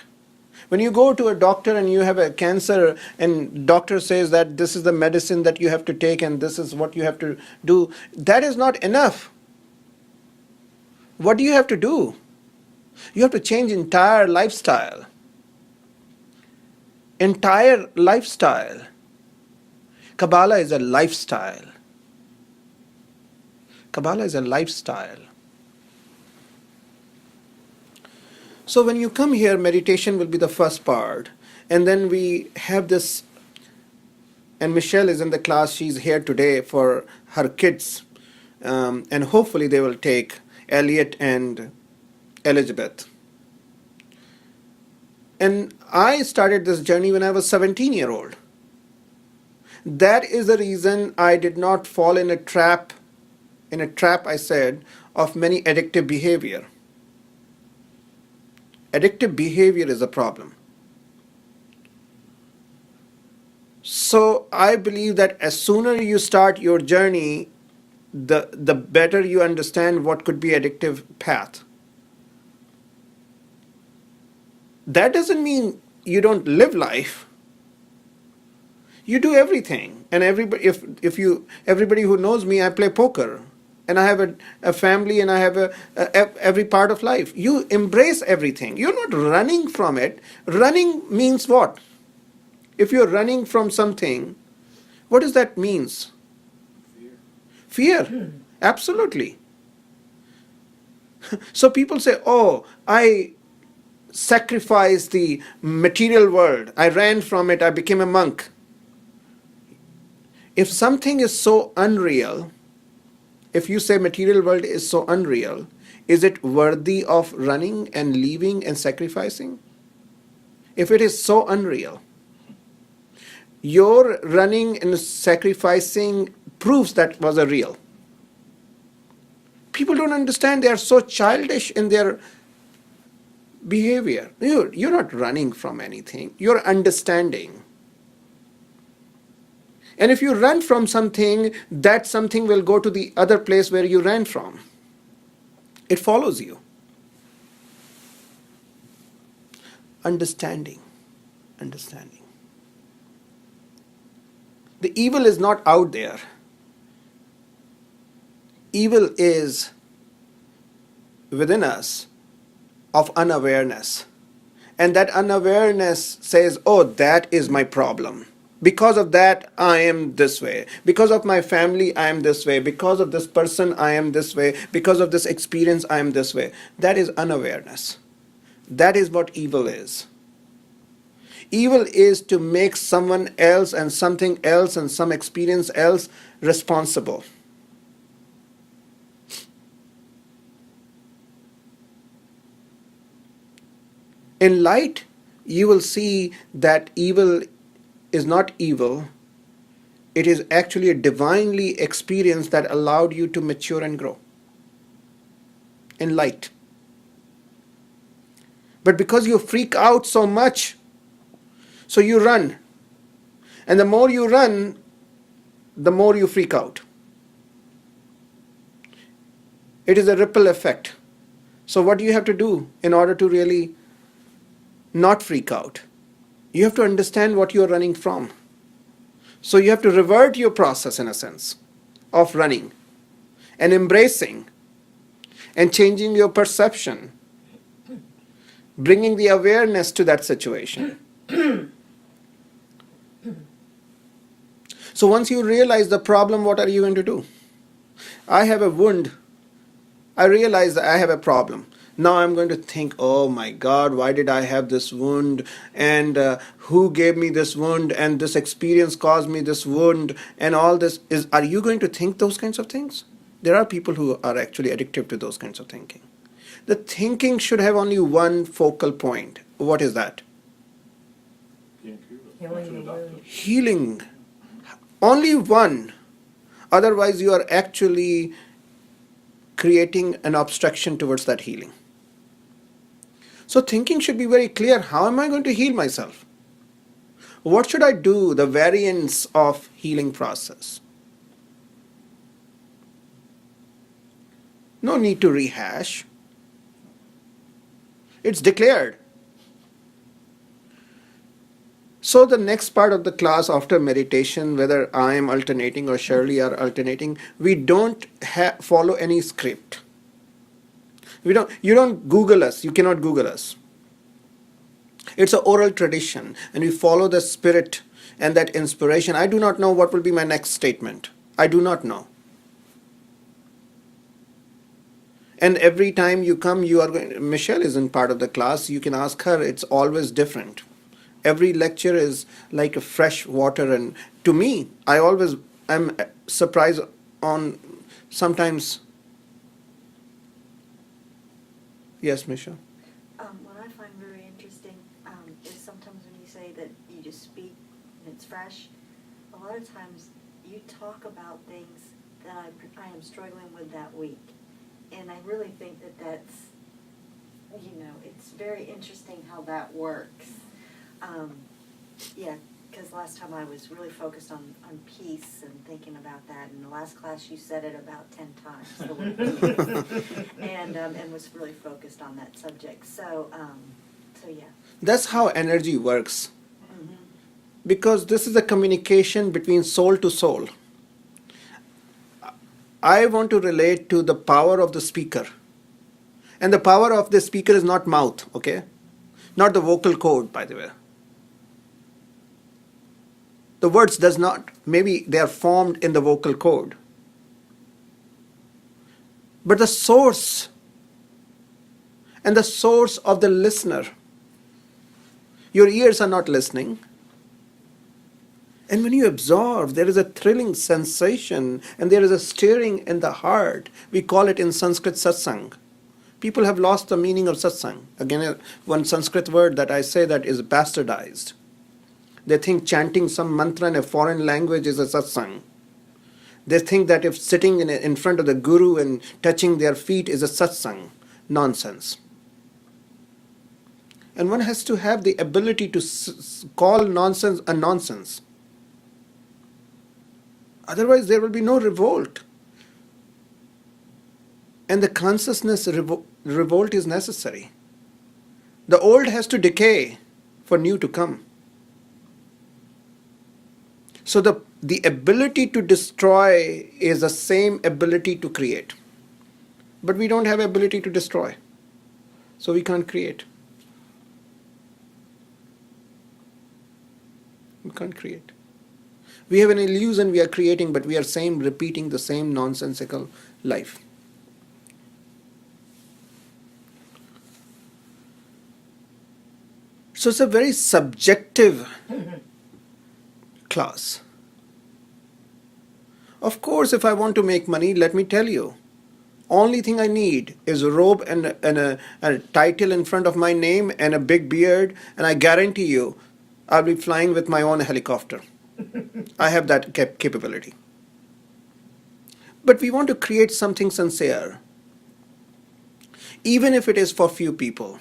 [SPEAKER 1] When you go to a doctor and you have a cancer and doctor says that this is the medicine that you have to take and this is what you have to do, that is not enough. What do you have to do? You have to change entire lifestyle. Entire lifestyle. Kabalah is a lifestyle. Kabalah is a lifestyle. So when you come here, meditation will be the first part. And then we have this, and Michelle is in the class, she's here today for her kids. And hopefully they will take Elliot and Elizabeth. And I started this journey when I was 17-year-old. That is the reason I did not fall in a trap, I said, of many addictive behavior. Addictive behavior is a problem. So I believe that as sooner you start your journey, the better you understand what could be addictive path. That doesn't mean you don't live life. You do everything. And everybody who knows me, I play poker. And I have a family, and I have every part of life. You embrace everything. You're not running from it. Running means what? If you're running from something, what does that means? Fear. Absolutely. So people say, oh, I sacrificed the material world. I ran from it. I became a monk. If something is so unreal, if you say material world is so unreal, is it worthy of running and leaving and sacrificing? If it is so unreal, your running and sacrificing proves that was a real. People don't understand. They are so childish in their behavior. You're not running from anything. You're understanding. And if you run from something, that something will go to the other place where you ran from. It follows you. Understanding. The evil is not out there. Evil is within us of unawareness. And that unawareness says, oh, that is my problem. Because of that, I am this way. Because of my family, I am this way. Because of this person, I am this way. Because of this experience, I am this way. That is unawareness. That is what evil is. Evil is to make someone else and something else and some experience else responsible. In light, you will see that evil is not evil. It is actually a divinely experience that allowed you to mature and grow. In light. But because you freak out so much, so you run. And the more you run, the more you freak out. It is a ripple effect. So what do you have to do in order to really not freak out? You have to understand what you are running from. So you have to revert your process, in a sense, of running and embracing and changing your perception, bringing the awareness to that situation. So once you realize the problem, what are you going to do? I have a wound. I realize that I have a problem. Now I'm going to think, oh my God, why did I have this wound? And who gave me this wound? And this experience caused me this wound. And all this is, are you going to think those kinds of things? There are people who are actually addictive to those kinds of thinking. The thinking should have only one focal point. What is that? Healing. Only one. Otherwise, you are actually creating an obstruction towards that healing. So thinking should be very clear. How am I going to heal myself? What should I do? The variants of healing process. No need to rehash. It's declared. So the next part of the class after meditation, whether I am alternating or Shirley are alternating, we don't follow any script. You don't Google us. You cannot Google us. It's an oral tradition, and we follow the spirit and that inspiration. I do not know what will be my next statement. I do not know. And every time you come, you are going. Michelle isn't part of the class. You can ask her. It's always different. Every lecture is like a fresh water, and to me, I always am surprised on sometimes. Yes, Michelle.
[SPEAKER 2] What I find very interesting is sometimes when you say that you just speak and it's fresh, a lot of times you talk about things that I am struggling with that week. And I really think that that's, it's very interesting how that works. Yeah, because last time I was really focused on peace and thinking about that. In the last class, you said it about 10 times, the word peace, and was really focused on that subject. So yeah.
[SPEAKER 1] That's how energy works. Mm-hmm. Because this is a communication between soul to soul. I want to relate to the power of the speaker. And the power of the speaker is not mouth, okay? Not the vocal cord, by the way. The words does not, maybe they are formed in the vocal cord. But the source, and the source of the listener, your ears are not listening. And when you absorb, there is a thrilling sensation and there is a stirring in the heart. We call it in Sanskrit satsang. People have lost the meaning of satsang. Again, one Sanskrit word that I say that is bastardized. They think chanting some mantra in a foreign language is a satsang. They think that if sitting in front of the guru and touching their feet is a satsang. Nonsense. And one has to have the ability to call nonsense a nonsense. Otherwise, there will be no revolt. And the consciousness revolt is necessary. The old has to decay for new to come. So the ability to destroy is the same ability to create. But we don't have ability to destroy. So we can't create. We can't create. We have an illusion we are creating, but we are repeating the same nonsensical life. So it's a very subjective class. Of course, if I want to make money, let me tell you, only thing I need is a robe and a title in front of my name and a big beard, and I guarantee you, I'll be flying with my own helicopter. I have that capability. But we want to create something sincere, even if it is for few people.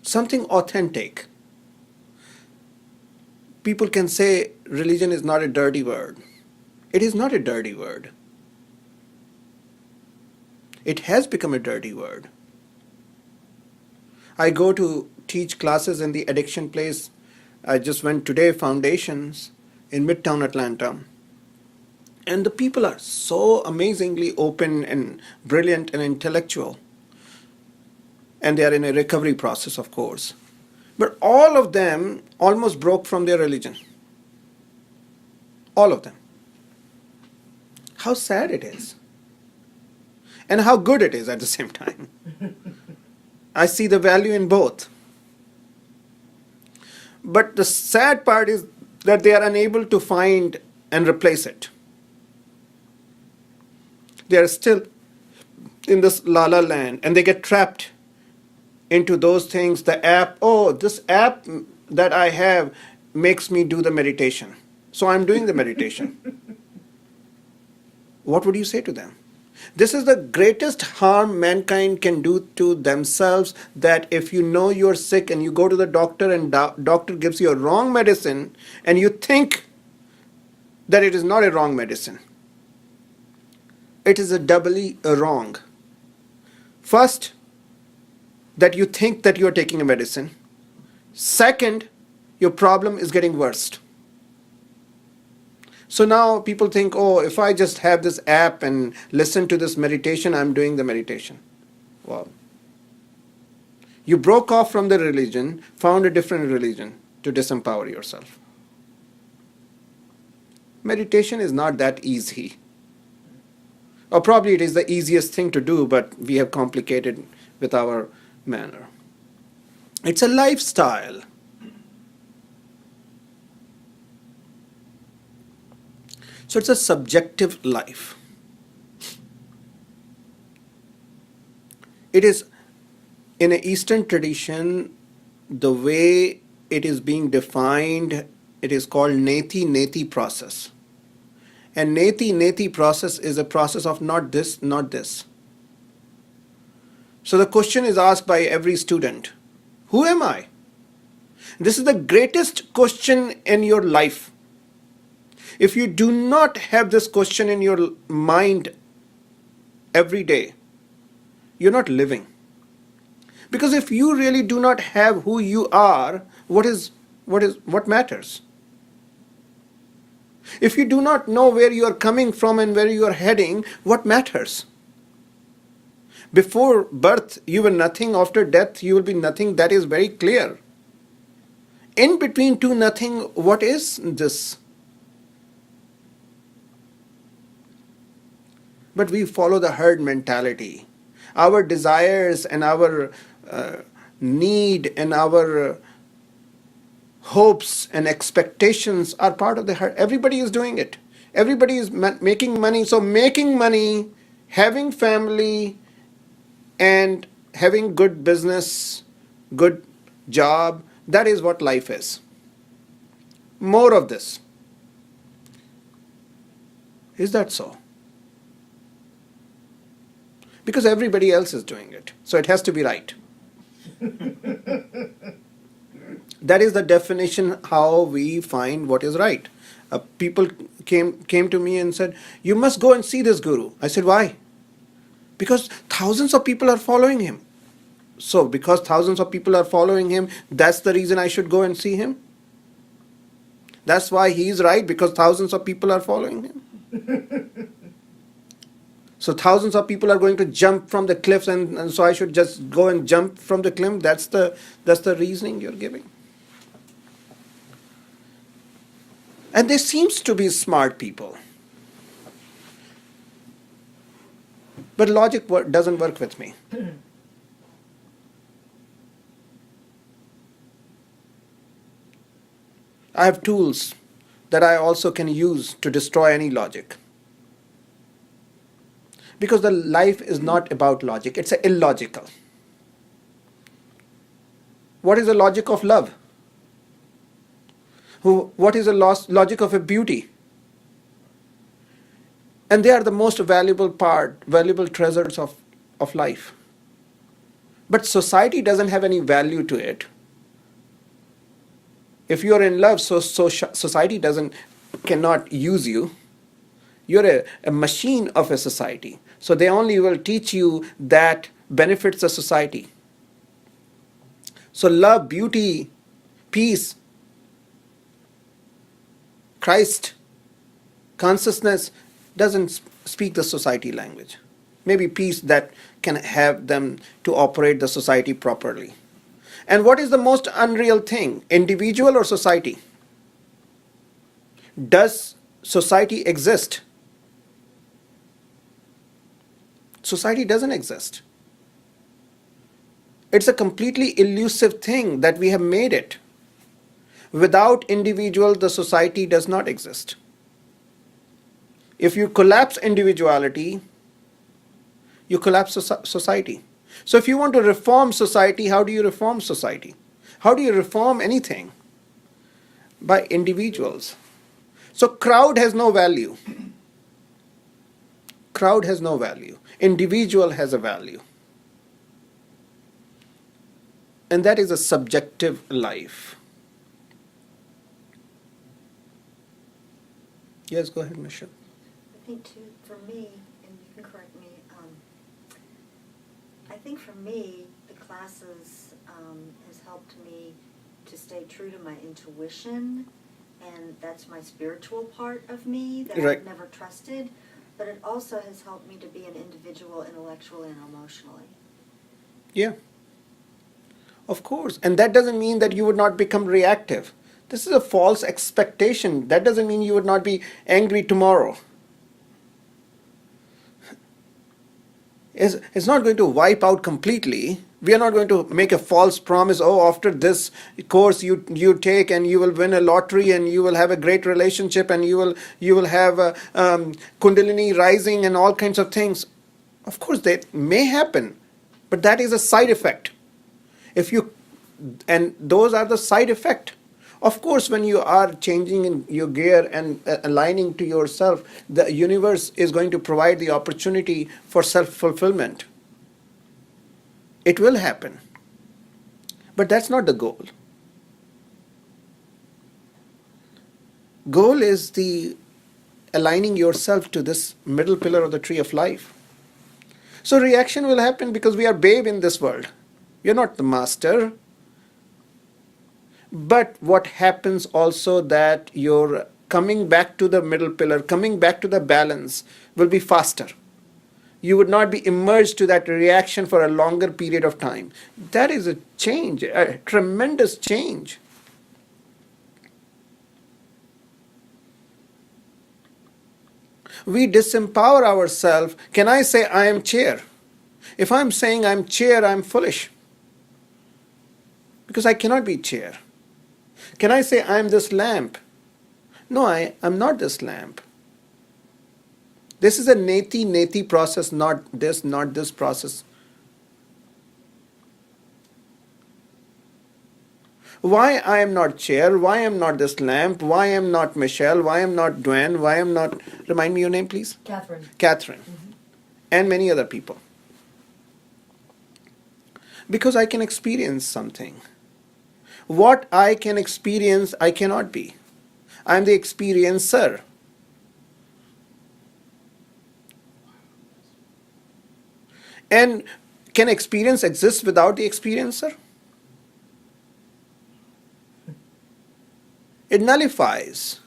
[SPEAKER 1] something authentic. People can say religion is not a dirty word. It is not a dirty word. It has become a dirty word. I go to teach classes in the addiction place. I just went today, Foundations in Midtown Atlanta. And the people are so amazingly open and brilliant and intellectual. And they are in a recovery process, of course. But all of them almost broke from their religion. All of them. How sad it is. And how good it is at the same time. I see the value in both. But the sad part is that they are unable to find and replace it. They are still in this la la land and they get trapped into those things. The app, oh, this app that I have makes me do the meditation. So I'm doing the meditation. What would you say to them? This is the greatest harm mankind can do to themselves, that if you know you're sick and you go to the doctor and doctor gives you a wrong medicine and you think that it is not a wrong medicine. It is a doubly wrong. First, that you think that you are taking a medicine. Second, your problem is getting worse. So now people think, oh, if I just have this app and listen to this meditation, I'm doing the meditation. Well, you broke off from the religion, found a different religion to disempower yourself. Meditation is not that easy. Or probably it is the easiest thing to do, but we have complicated with our manner. It's a lifestyle. So it's a subjective life. It is, in an Eastern tradition, the way it is being defined, it is called neti process. And neti process is a process of not this, not this. So the question is asked by every student, who am I? This is the greatest question in your life. If you do not have this question in your mind every day, you're not living. Because if you really do not have who you are, what matters? If you do not know where you are coming from and where you are heading, what matters? Before birth, you were nothing. After death, you will be nothing. That is very clear. In between two nothing, what is this? But we follow the herd mentality. Our desires and our need and our hopes and expectations are part of the herd. Everybody is doing it. Everybody is making money. So making money, having family, and having good business, good job, that is what life is. More of this. Is that so? Because everybody else is doing it. So it has to be right. That is the definition how we find what is right. People came to me and said, you must go and see this guru. I said, why? Because thousands of people are following him. So because thousands of people are following him, that's the reason I should go and see him? That's why he's right, because thousands of people are following him? So thousands of people are going to jump from the cliffs, and so I should just go and jump from the cliff? That's the reasoning you're giving. And there seems to be smart people. But logic doesn't work with me. I have tools that I also can use to destroy any logic. Because the life is not about logic, it's illogical. What is the logic of love? What is the logic of a beauty? And they are the most valuable treasures of life. But society doesn't have any value to it. If you're in love, society cannot use you. You're a machine of a society. So they only will teach you that benefits the society. So love, beauty, peace, Christ, consciousness doesn't speak the society language. Maybe peace that can have them to operate the society properly. And what is the most unreal thing, individual or society? Does society exist? Society doesn't exist. It's a completely elusive thing that we have made it. Without individual, the society does not exist. If you collapse individuality, you collapse society. So if you want to reform society, how do you reform society? How do you reform anything? By individuals. So crowd has no value. Crowd has no value. Individual has a value. And that is a subjective life. Yes, go ahead, Michelle.
[SPEAKER 2] I think too, for me, and you can correct me, I think for me, the classes has helped me to stay true to my intuition, and that's my spiritual part of me that
[SPEAKER 1] Right.
[SPEAKER 2] I've never trusted, but it also has helped me to be an individual intellectually and emotionally.
[SPEAKER 1] Yeah. Of course. And that doesn't mean that you would not become reactive. This is a false expectation. That doesn't mean you would not be angry tomorrow. It's not going to wipe out completely. We are not going to make a false promise, oh, after this course you take and you will win a lottery and you will have a great relationship and you will have kundalini rising and all kinds of things. Of course, that may happen, but that is a side effect. And those are the side effect. Of course, when you are changing in your gear and aligning to yourself, the universe is going to provide the opportunity for self-fulfillment. It will happen. But that's not the goal. Goal is the aligning yourself to this middle pillar of the tree of life. So reaction will happen because we are babe in this world. We are not the master. But what happens also that your coming back to the middle pillar, coming back to the balance will be faster. You would not be immersed to that reaction for a longer period of time. That is a change, a tremendous change. We disempower ourselves. Can I say I am chair? If I'm saying I'm chair, I'm foolish. Because I cannot be chair. Can I say I'm this lamp? No, I'm not this lamp. This is a neti process, not this process. Why I am not chair? Why I am not this lamp? Why I am not Michelle? Why I am not Dwayne? Why I am not, remind me your name please?
[SPEAKER 3] Catherine.
[SPEAKER 1] Catherine.
[SPEAKER 3] Mm-hmm.
[SPEAKER 1] And many other people. Because I can experience something. What I can experience, I cannot be. I am the experiencer. And can experience exist without the experiencer? It nullifies.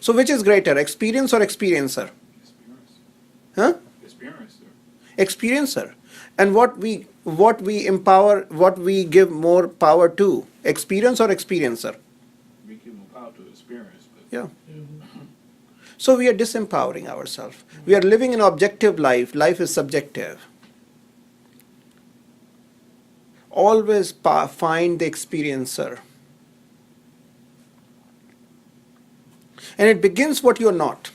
[SPEAKER 1] So which is greater, experience or experiencer?
[SPEAKER 4] Experience.
[SPEAKER 1] Huh?
[SPEAKER 4] Experience, sir.
[SPEAKER 1] Experiencer. And what we empower, what we give more power to, experience or experiencer?
[SPEAKER 4] We give more power to experience, but
[SPEAKER 1] Yeah. So we are disempowering ourselves. We are living an objective life. Life is subjective. Always find the experiencer. And it begins what you're not.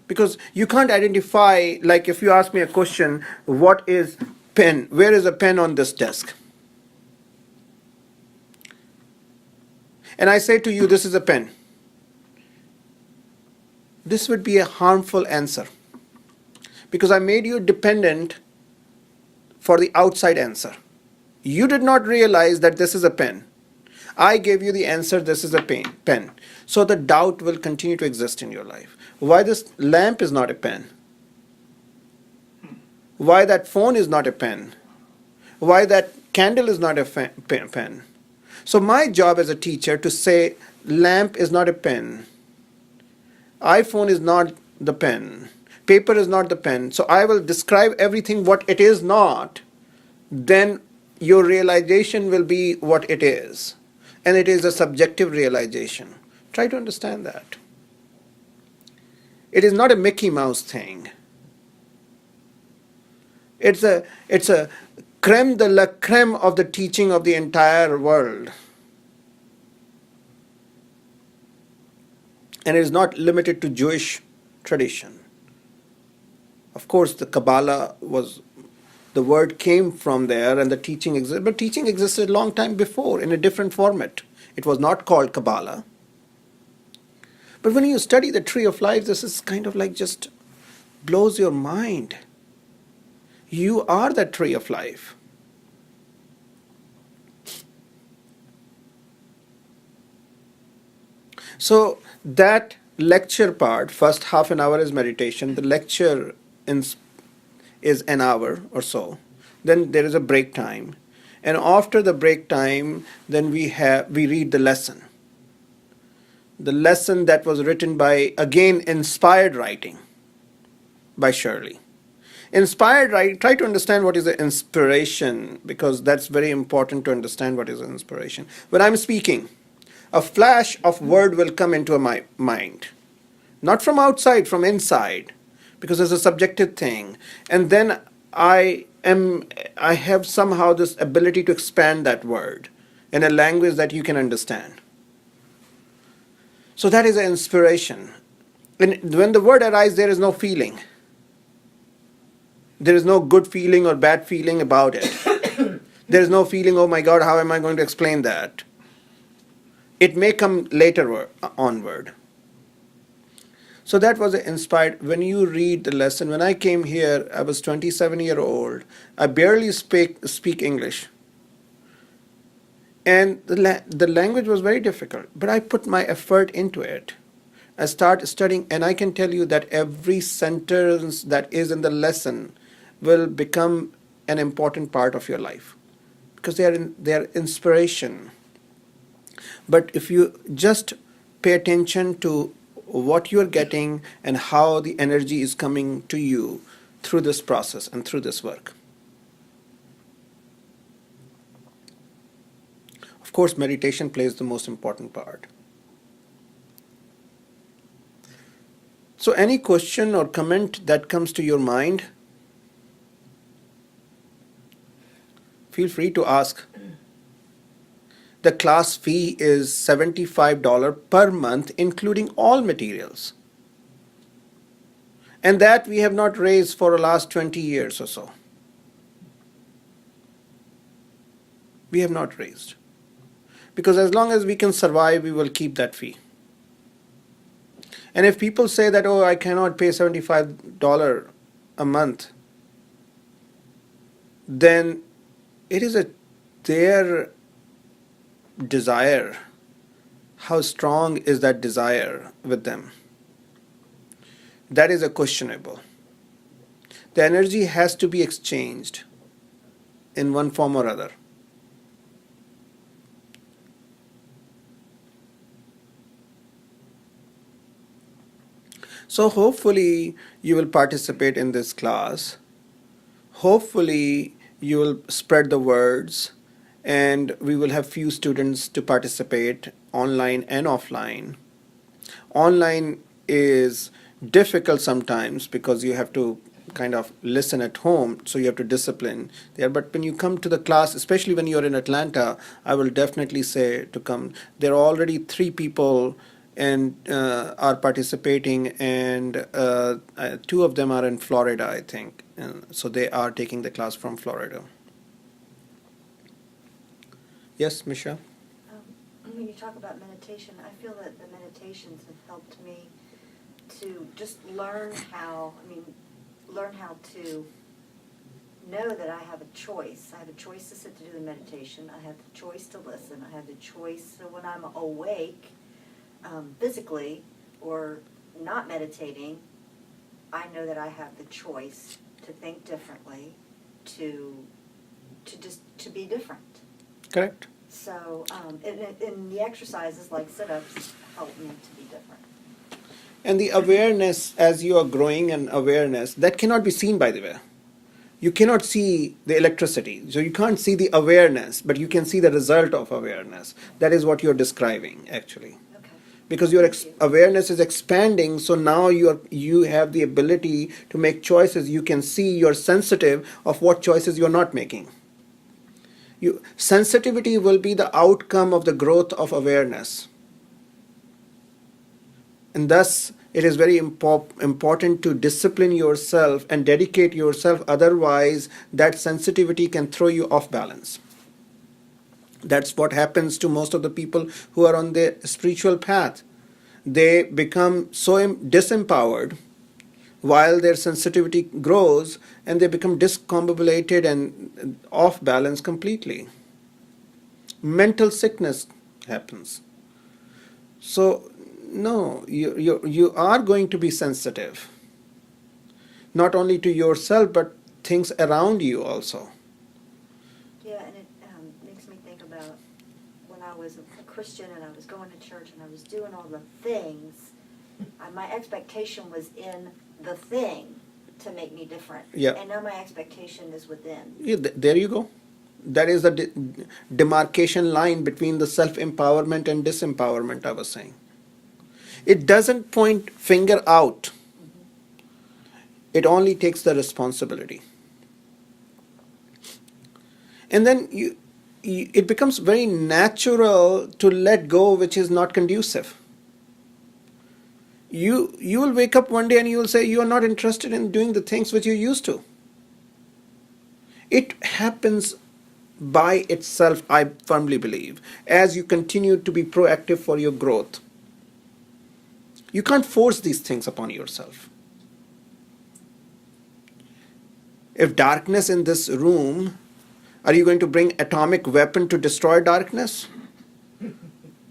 [SPEAKER 1] Because you can't identify, like if you ask me a question, what is pen? Where is a pen on this desk? And I say to you, this is a pen. This would be a harmful answer. Because I made you dependent for the outside answer. You did not realize that this is a pen. I gave you the answer, this is a pen. So the doubt will continue to exist in your life. Why this lamp is not a pen? Why that phone is not a pen? Why that candle is not a pen? So my job as a teacher to say lamp is not a pen, iPhone is not the pen, paper is not the pen. So I will describe everything what it is not, then your realization will be what it is. And it is a subjective realization. Try to understand that. It is not a Mickey Mouse thing. It's a creme de la creme of the teaching of the entire world. And it is not limited to Jewish tradition. Of course, the Kabalah was, the word came from there and the teaching existed, but teaching existed a long time before in a different format. It was not called Kabalah. But when you study the tree of life, this is kind of like just blows your mind. You are the tree of life. So that lecture part, first half an hour is meditation. The lecture is an hour or so. Then there is a break time. And after the break time, then we read the lesson. The lesson that was written by, again, inspired writing by Shirley. Inspired writing, try to understand what is the inspiration, because that's very important to understand what is inspiration. When I'm speaking, a flash of word will come into my mind. Not from outside, from inside, because it's a subjective thing. And then I have somehow this ability to expand that word in a language that you can understand. So that is an inspiration. And when the word arises, there is no feeling. There is no good feeling or bad feeling about it. There is no feeling, oh my God, how am I going to explain that? It may come later onward. So that was inspired. When you read the lesson, when I came here, I was 27 years old. I barely speak English. And the language was very difficult, but I put my effort into it. I started studying, and I can tell you that every sentence that is in the lesson will become an important part of your life, because they are inspiration. But if you just pay attention to what you're getting and how the energy is coming to you through this process and through this work. Of course, meditation plays the most important part. So any question or comment that comes to your mind, feel free to ask. The class fee is $75 per month, including all materials. And that we have not raised for the last 20 years or so. We have not raised. Because as long as we can survive, we will keep that fee. And if people say that, oh, I cannot pay $75 a month, then it is their desire. How strong is that desire with them? That is a questionable. The energy has to be exchanged in one form or other. So hopefully you will participate in this class. Hopefully you will spread the words, and we will have few students to participate online and offline. Online is difficult sometimes because you have to kind of listen at home, so you have to discipline there. But when you come to the class, especially when you're in Atlanta, I will definitely say to come. There are already 3 people and are participating, and 2 of them are in Florida, I think. So they are taking the class from Florida. Yes, Michelle?
[SPEAKER 2] When you talk about meditation, I feel that the meditations have helped me to just learn how to know that I have a choice. I have a choice to sit to do the meditation. I have the choice to listen. I have the choice. So when I'm awake, physically, or not meditating, I know that I have the choice to think differently, to be different.
[SPEAKER 1] Correct.
[SPEAKER 2] So, and the exercises like sit-ups help me to be different.
[SPEAKER 1] And the awareness, as you are growing in awareness, that cannot be seen, by the way. You cannot see the electricity. So you can't see the awareness, but you can see the result of awareness. That is what you're describing, actually.
[SPEAKER 2] Okay.
[SPEAKER 1] Because your
[SPEAKER 2] Thank you.
[SPEAKER 1] awareness is expanding, so now you have the ability to make choices. You can see, you're sensitive of what choices you're not making. Sensitivity will be the outcome of the growth of awareness. And thus, it is very important to discipline yourself and dedicate yourself. Otherwise, that sensitivity can throw you off balance. That's what happens to most of the people who are on the spiritual path. They become so disempowered while their sensitivity grows, and they become discombobulated and off balance completely. Mental sickness happens. So, no, you are going to be sensitive, not only to yourself, but things around you also.
[SPEAKER 2] Yeah, and it makes me think about when I was a Christian and I was going to church and I was doing all the things. My expectation was in the thing to make me different.
[SPEAKER 1] Yeah.
[SPEAKER 2] And now my expectation is within.
[SPEAKER 1] Yeah, there you go. That is the demarcation line between the self-empowerment and disempowerment, I was saying. It doesn't point finger out. It only takes the responsibility. And then it becomes very natural to let go, which is not conducive. You will wake up one day and you will say you are not interested in doing the things which you used to. It happens by itself, I firmly believe, as you continue to be proactive for your growth. You can't force these things upon yourself. If darkness in this room, are you going to bring atomic weapon to destroy darkness?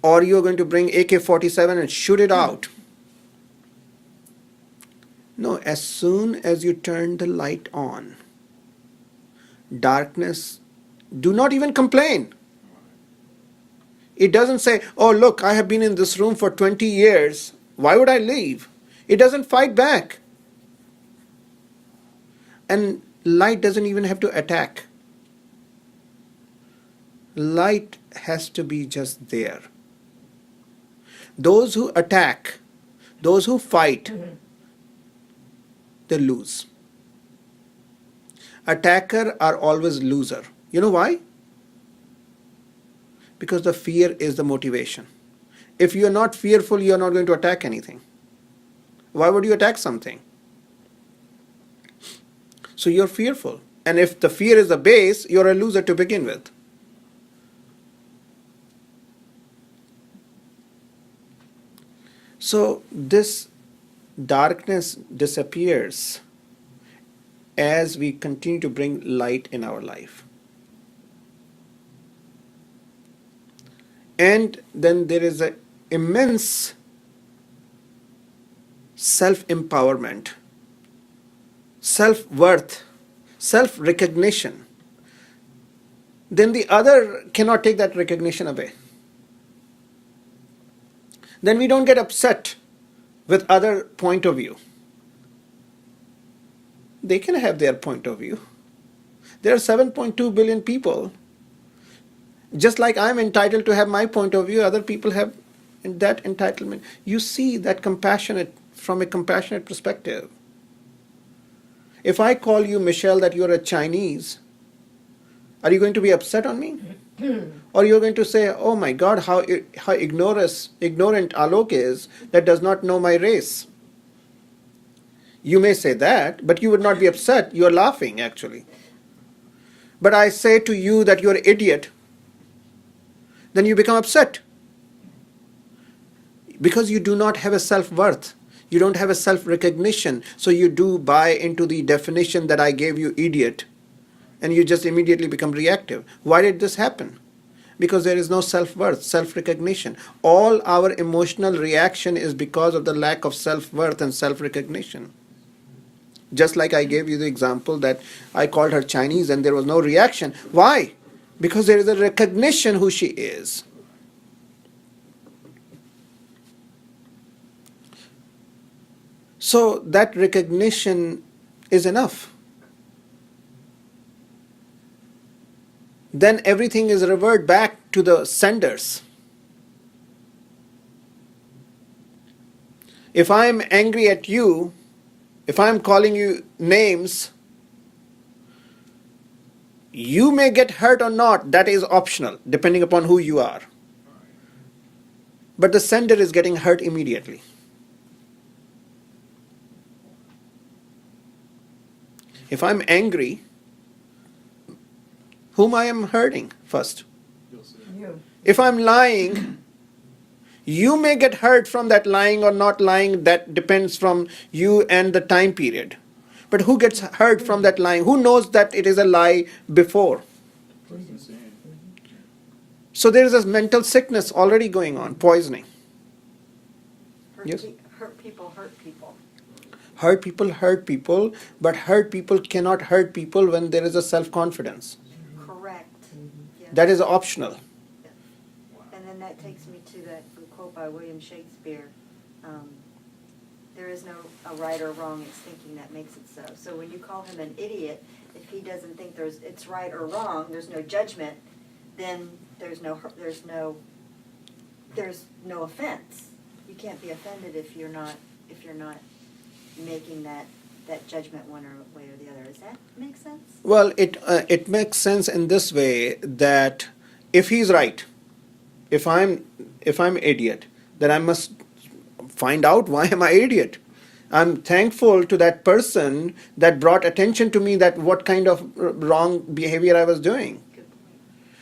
[SPEAKER 1] Or you are going to bring AK-47 and shoot it out? No, as soon as you turn the light on, darkness, do not even complain. It doesn't say, oh look, I have been in this room for 20 years. Why would I leave? It doesn't fight back. And light doesn't even have to attack. Light has to be just there. Those who attack, those who fight, they lose. Attacker are always loser. You know why? Because the fear is the motivation. If you are not fearful, you are not going to attack anything. Why would you attack something? So you're fearful. And if the fear is the base, you're a loser to begin with. So this darkness disappears as we continue to bring light in our life. And then there is an immense self-empowerment, self-worth, self-recognition. Then the other cannot take that recognition away. Then we don't get upset with other point of view. They can have their point of view. There are 7.2 billion people. Just like I'm entitled to have my point of view, other people have that entitlement. You see that from a compassionate perspective. If I call you, Michelle, that you're a Chinese, are you going to be upset on me? Or you're going to say, oh my God, how ignorant Alok is, that does not know my race. You may say that, but you would not be upset. You're laughing, actually. But I say to you that you're an idiot, then you become upset. Because you do not have a self-worth. You don't have a self-recognition. So you do buy into the definition that I gave you, idiot. and you just immediately become reactive. Why did this happen? Because there is no self-worth, self-recognition. All our emotional reaction is because of the lack of self-worth and self-recognition. Just like I gave you the example that I called her Chinese and there was no reaction. Why? Because there is a recognition who she is. So that recognition is enough. Then everything is revert back to the senders. If I'm angry at you, if I'm calling you names, you may get hurt or not, that is optional, depending upon who you are. But the sender is getting hurt immediately. If I'm angry, whom I am hurting first?
[SPEAKER 3] You.
[SPEAKER 1] If I'm lying, you may get hurt from that lying or not lying, that depends from you and the time period. But who gets hurt from that lying? Who knows that it is a lie before?
[SPEAKER 4] Person saying,
[SPEAKER 1] So there is a mental sickness already going on, poisoning. Yes.
[SPEAKER 2] Hurt people hurt people.
[SPEAKER 1] Hurt people, but hurt people cannot hurt people when there is a self-confidence.
[SPEAKER 2] Correct. Yes.
[SPEAKER 1] That is optional.
[SPEAKER 2] Yes. And then that takes me to that quote by William Shakespeare. There is no a right or wrong, it's thinking that makes it so. So when you call him an idiot, if he doesn't think it's right or wrong, there's no judgment, then there's no offense. You can't be offended if you're not making that judgment one way or the other. Does that make sense?
[SPEAKER 1] Well, it makes sense in this way that if he's right, if I'm idiot, then I must find out why am I idiot. I'm thankful to that person that brought attention to me that what kind of wrong behavior I was doing.
[SPEAKER 2] Good point.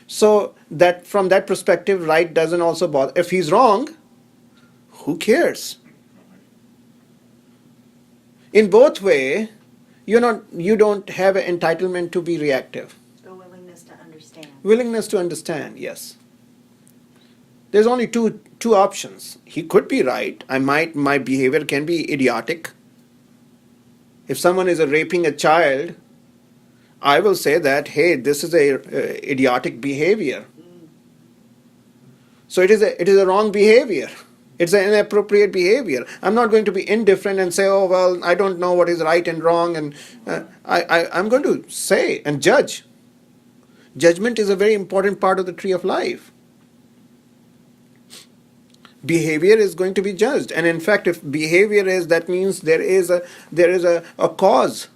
[SPEAKER 1] So that from that perspective, right doesn't also bother. If he's wrong, who cares? In both way, you don't have an entitlement to be reactive.
[SPEAKER 2] The willingness to understand.
[SPEAKER 1] Willingness to understand, yes. There's only two options. He could be right. My behavior can be idiotic. If someone is raping a child, I will say that, hey, this is a idiotic behavior. So it is a wrong behavior. It's an inappropriate behavior. I'm not going to be indifferent and say, oh, well, I don't know what is right and wrong. And I'm going to say and judge. Judgment is a very important part of the tree of life. Behavior is going to be judged. And in fact, if behavior is, that means there is a cause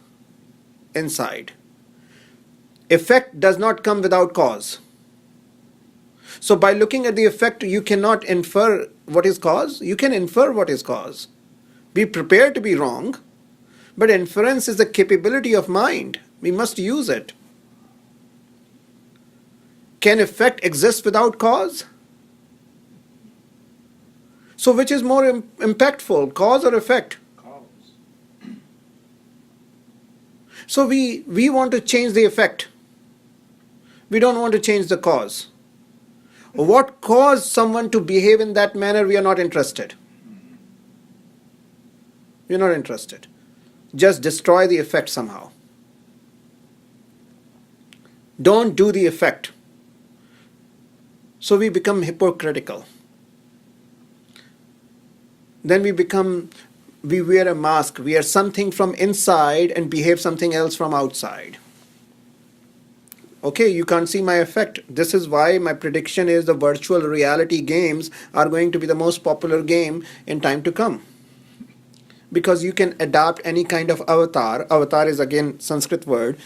[SPEAKER 1] inside. Effect does not come without cause. So by looking at the effect, you cannot infer what is cause. You can infer what is cause. Be prepared to be wrong, but inference is a capability of mind. We must use it. Can effect exist without cause? So which is more impactful, cause or effect?
[SPEAKER 4] cause.
[SPEAKER 1] So we want to change the effect. We don't want to change the cause. What caused someone to behave in that manner, we are not interested. We are not interested. Just destroy the effect somehow. Don't do the effect. So we become hypocritical. Then we wear a mask, we are something from inside and behave something else from outside. Okay, you can't see my effect. This is why my prediction is the virtual reality games are going to be the most popular game in time to come. Because you can adopt any kind of avatar. Avatar is again Sanskrit word,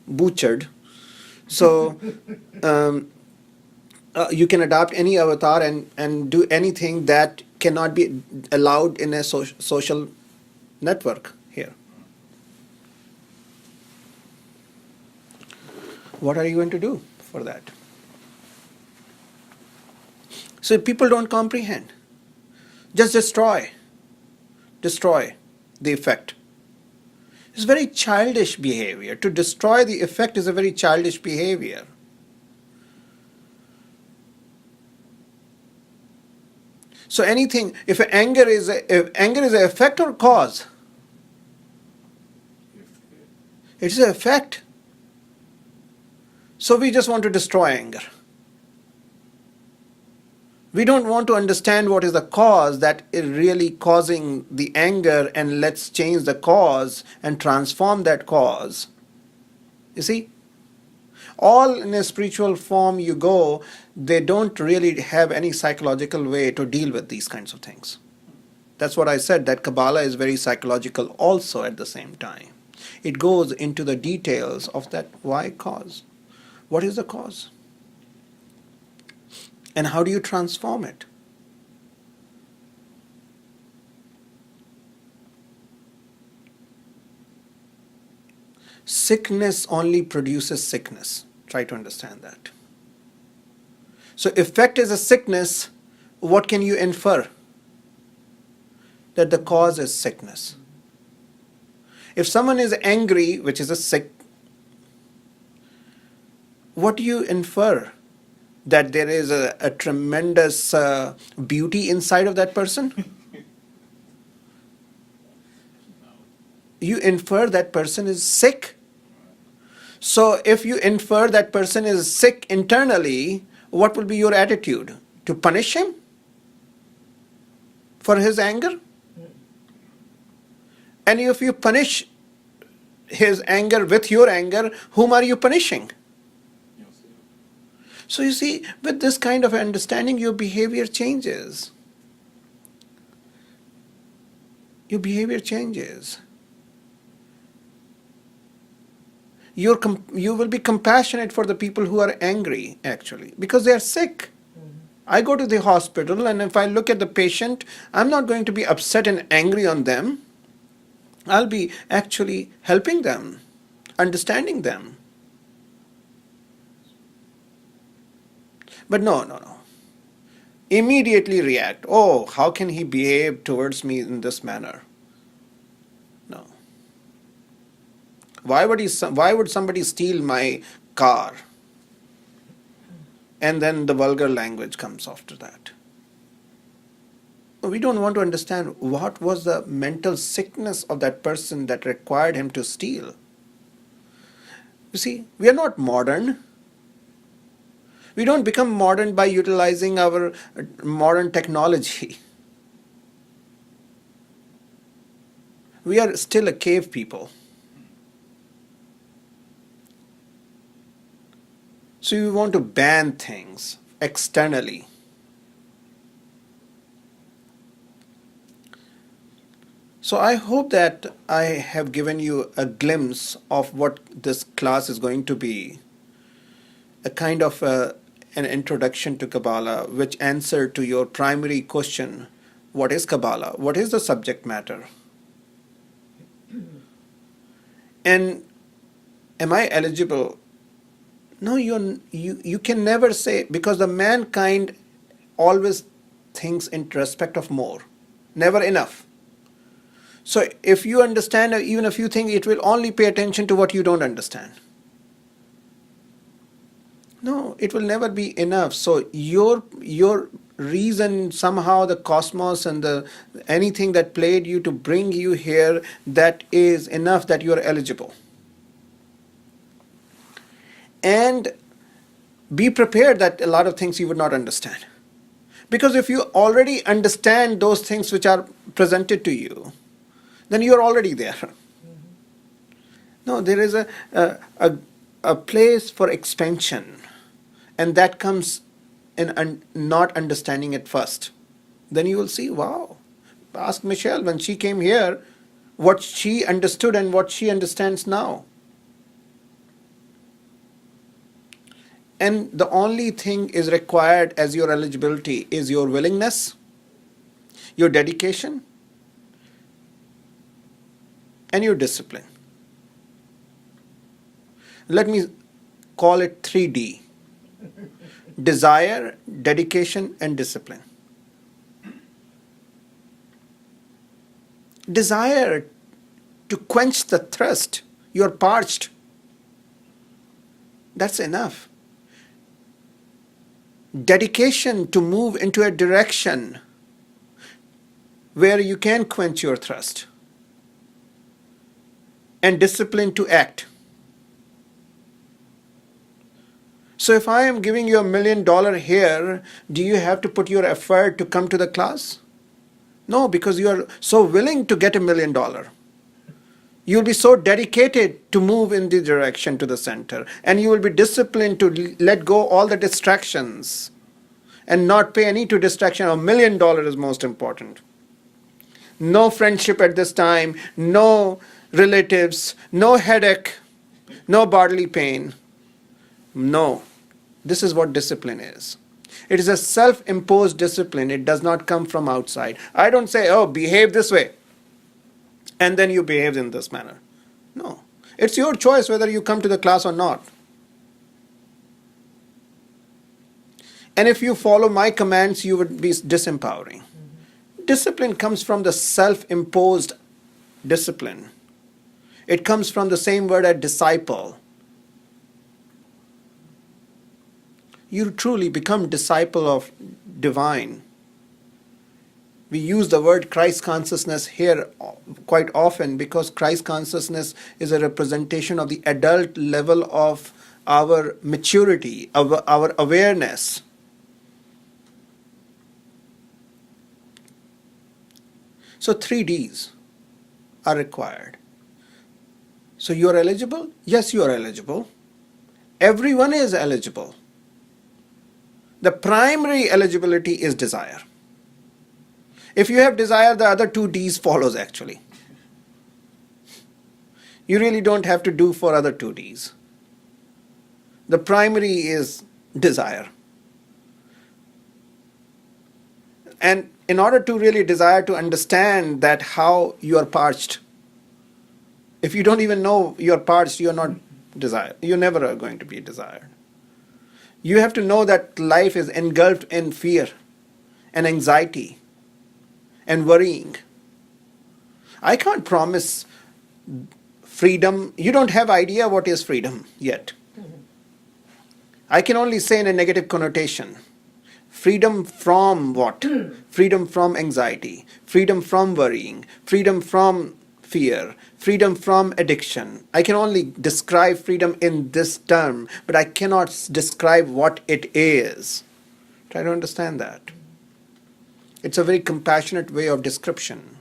[SPEAKER 1] butchered. So you can adopt any avatar and do anything that cannot be allowed in a social network here. What are you going to do for that? So people don't comprehend. Just destroy the effect. It's very childish behavior. To destroy the effect is a very childish behavior. So anything, if anger is an effect or cause, it is an effect. So we just want to destroy anger. We don't want to understand what is the cause that is really causing the anger, and let's change the cause and transform that cause. You see? All in a spiritual form you go, they don't really have any psychological way to deal with these kinds of things. That's what I said, that Kabalah is very psychological also at the same time. It goes into the details of that why cause. What is the cause? And how do you transform it? Sickness only produces sickness. Try to understand that. So effect is a sickness. What can you infer? That the cause is sickness. If someone is angry, which is a sick, what do you infer? That there is a tremendous beauty inside of that person? You infer that person is sick. So if you infer that person is sick internally, what will be your attitude? To punish him for his anger? And if you punish his anger with your anger, whom are you punishing? So you see, with this kind of understanding, your behavior changes. Your behavior changes. You will be compassionate for the people who are angry, actually, because they are sick. I go to the hospital, and if I look at the patient, I'm not going to be upset and angry on them. I'll be actually helping them, understanding them. But no. Immediately react. Oh, how can he behave towards me in this manner? No. Why would somebody steal my car? And then the vulgar language comes after that. We don't want to understand what was the mental sickness of that person that required him to steal. You see, we are not modern. We don't become modern by utilizing our modern technology. We are still a cave people. So you want to ban things externally. So I hope that I have given you a glimpse of what this class is going to be. A kind of an introduction to Kabalah, which answer to your primary question, what is Kabalah? What is the subject matter? And am I eligible? No, you can never say, because the mankind always thinks in respect of more, never enough. So if you understand even a few things, it will only pay attention to what you don't understand. No, it will never be enough. So your reason, somehow the cosmos and anything that played you to bring you here, that is enough that you are eligible. And be prepared that a lot of things you would not understand. Because if you already understand those things which are presented to you, then you are already there. No, there is a place for expansion, and that comes in not understanding it first. Then you will see, wow. Ask Michelle when she came here, what she understood and what she understands now. And the only thing is required as your eligibility is your willingness, your dedication, and your discipline. Let me call it 3D. Desire, dedication, and discipline. Desire to quench the thirst. You're parched. That's enough. Dedication to move into a direction where you can quench your thirst. And discipline to act. So if I am giving you $1 million here, do you have to put your effort to come to the class? No, because you are so willing to get $1 million. You'll be so dedicated to move in the direction to the center. And you will be disciplined to let go all the distractions and not pay any to distraction. $1 million is most important. No friendship at this time, no relatives, no headache, no bodily pain. No. This is what discipline is. It is a self-imposed discipline. It does not come from outside. I don't say, oh, behave this way, and then you behave in this manner. No. It's your choice whether you come to the class or not. And if you follow my commands, you would be disempowering. Discipline comes from the self-imposed discipline. It comes from the same word as disciple. You truly become disciple of divine. We use the word Christ consciousness here quite often because Christ consciousness is a representation of the adult level of our maturity, of our awareness. So 3 Ds are required. So you are eligible? Yes, you are eligible. Everyone is eligible. The primary eligibility is desire. If you have desire, the other 2 Ds follows actually. You really don't have to do for other 2 Ds. The primary is desire. And in order to really desire to understand that how you are parched, if you don't even know you are parched, you are not desired. You never are going to be desired. You have to know that life is engulfed in fear and anxiety and worrying. I can't promise freedom. You don't have idea what is freedom yet. I can only say in a negative connotation. Freedom from what? Freedom from anxiety, freedom from worrying, freedom from fear, freedom from addiction. I can only describe freedom in this term, but I cannot describe what it is. Try to understand that. It's a very compassionate way of description.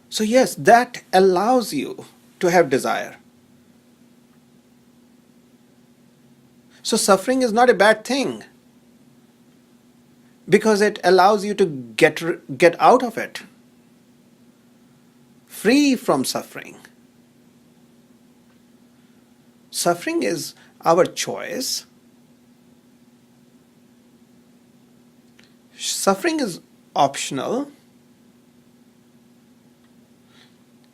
[SPEAKER 1] So yes, that allows you to have desire. So suffering is not a bad thing because it allows you to get out of it, free from suffering. Suffering is our choice. Suffering is optional.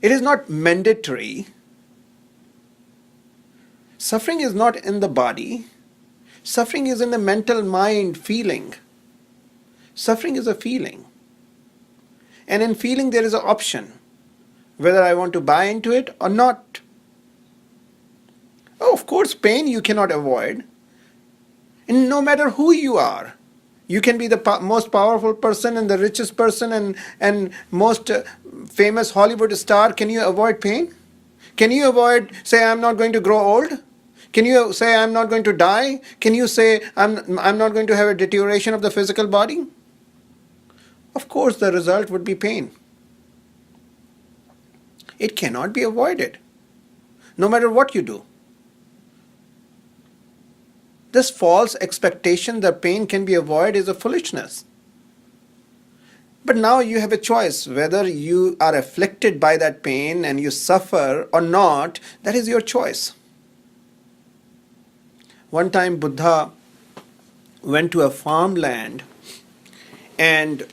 [SPEAKER 1] It is not mandatory. Suffering is not in the body. Suffering is in the mental mind feeling. Suffering is a feeling. And in feeling there is an option, whether I want to buy into it or not. Oh, of course, pain you cannot avoid. And no matter who you are, you can be the most powerful person and the richest person and most famous Hollywood star. Can you avoid pain? Can you avoid, say, I'm not going to grow old? Can you say, I'm not going to die? Can you say, I'm not going to have a deterioration of the physical body? Of course, the result would be pain. It cannot be avoided, no matter what you do. This false expectation that pain can be avoided is a foolishness. But now you have a choice whether you are afflicted by that pain and you suffer or not. That is your choice. One time Buddha went to a farmland and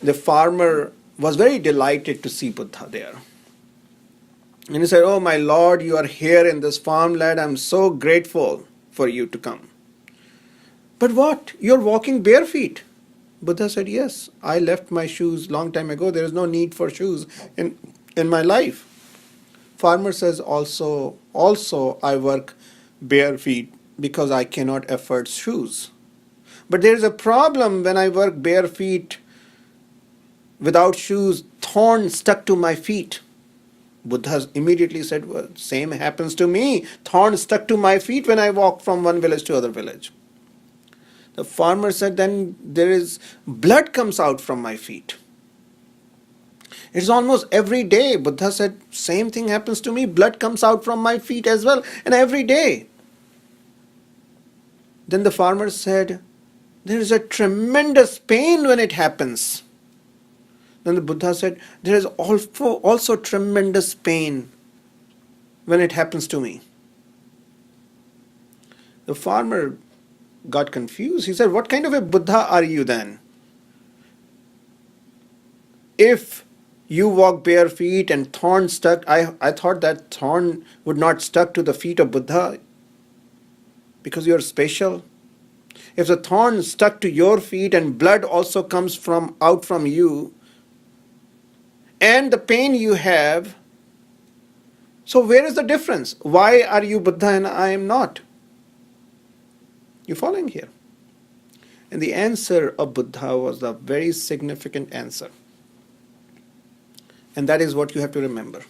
[SPEAKER 1] the farmer was very delighted to see Buddha there. And he said, "Oh my Lord, you are here in this farmland. I'm so grateful for you to come." "But what? You're walking bare feet. Buddha said, yes, I left my shoes long time ago. There is no need for shoes in my life. Farmer says, also I work bare feet because I cannot afford shoes. But there is a problem when I work bare feet without shoes, thorn stuck to my feet. Buddha immediately said, well, same happens to me. Thorn stuck to my feet when I walk from one village to other village. The farmer said, then there is blood comes out from my feet. It's almost every day. Buddha said, same thing happens to me. Blood comes out from my feet as well, and every day. Then the farmer said, there is a tremendous pain when it happens. Then the Buddha said, there is also tremendous pain when it happens to me. The farmer got confused. He said, what kind of a Buddha are you then? If you walk bare feet and thorn stuck, I thought that thorn would not stuck to the feet of Buddha because you're special. If the thorn stuck to your feet and blood also comes out from you, and the pain you have, so where is the difference? Why are you Buddha and I am not? You following here? And the answer of Buddha was a very significant answer. And that is what you have to remember.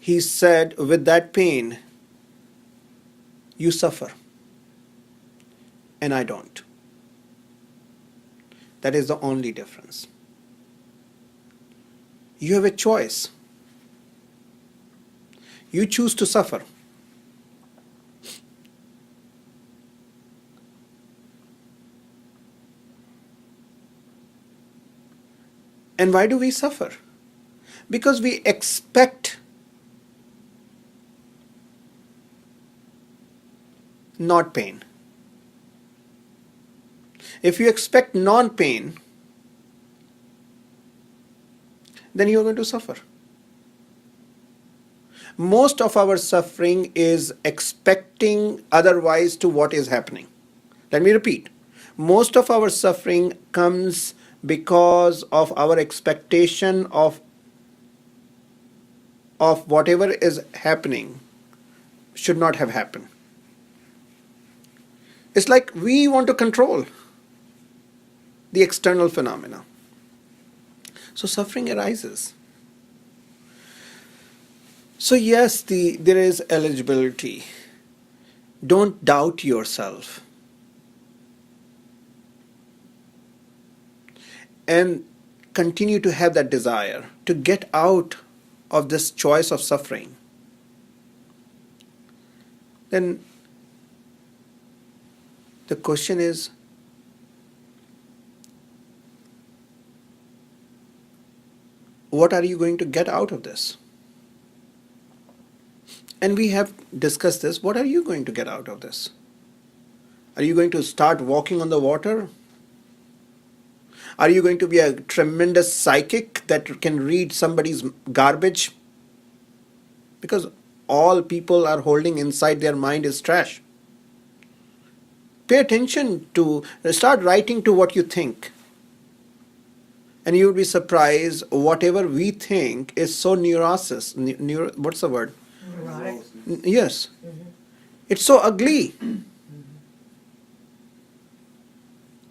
[SPEAKER 1] He said, with that pain, you suffer, and I don't. That is the only difference. You have a choice. You choose to suffer. And why do we suffer? Because we expect not pain. If you expect non-pain, then you are going to suffer. Most of our suffering is expecting otherwise to what is happening. Let me repeat. Most of our suffering comes because of our expectation of whatever is happening should not have happened. It's like we want to control the external phenomena. So suffering arises. So yes, there is eligibility. Don't doubt yourself. And continue to have that desire to get out of this choice of suffering. Then the question is, what are you going to get out of this? And we have discussed this. What are you going to get out of this? Are you going to start walking on the water? Are you going to be a tremendous psychic that can read somebody's garbage? Because all people are holding inside their mind is trash. Pay attention to, start writing to what you think. And you will be surprised whatever we think is so neurosis. What's the word?
[SPEAKER 2] Neurotic.
[SPEAKER 1] Yes. It's so ugly.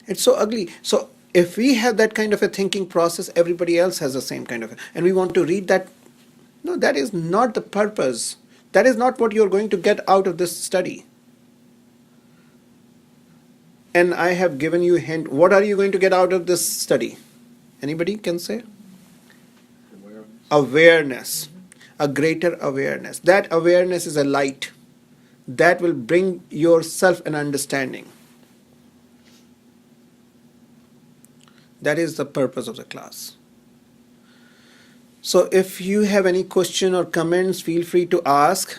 [SPEAKER 1] It's so ugly. So if we have that kind of a thinking process, everybody else has the same kind of, and we want to read that. No, that is not the purpose. That is not what you're going to get out of this study. And I have given you a hint. What are you going to get out of this study? Anybody can say? Awareness. A greater awareness. That awareness is a light that will bring yourself an understanding. That is the purpose of the class. So if you have any question or comments, feel free to ask.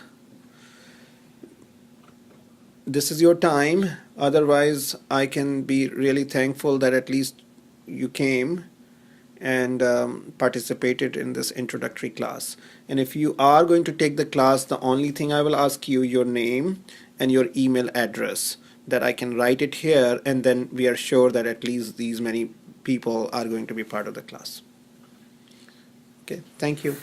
[SPEAKER 1] This is your time. Otherwise, I can be really thankful that at least you came and participated in this introductory class. And if you are going to take the class, the only thing I will ask you, your name and your email address, that I can write it here, and then we are sure that at least these many people are going to be part of the class. Okay, thank you.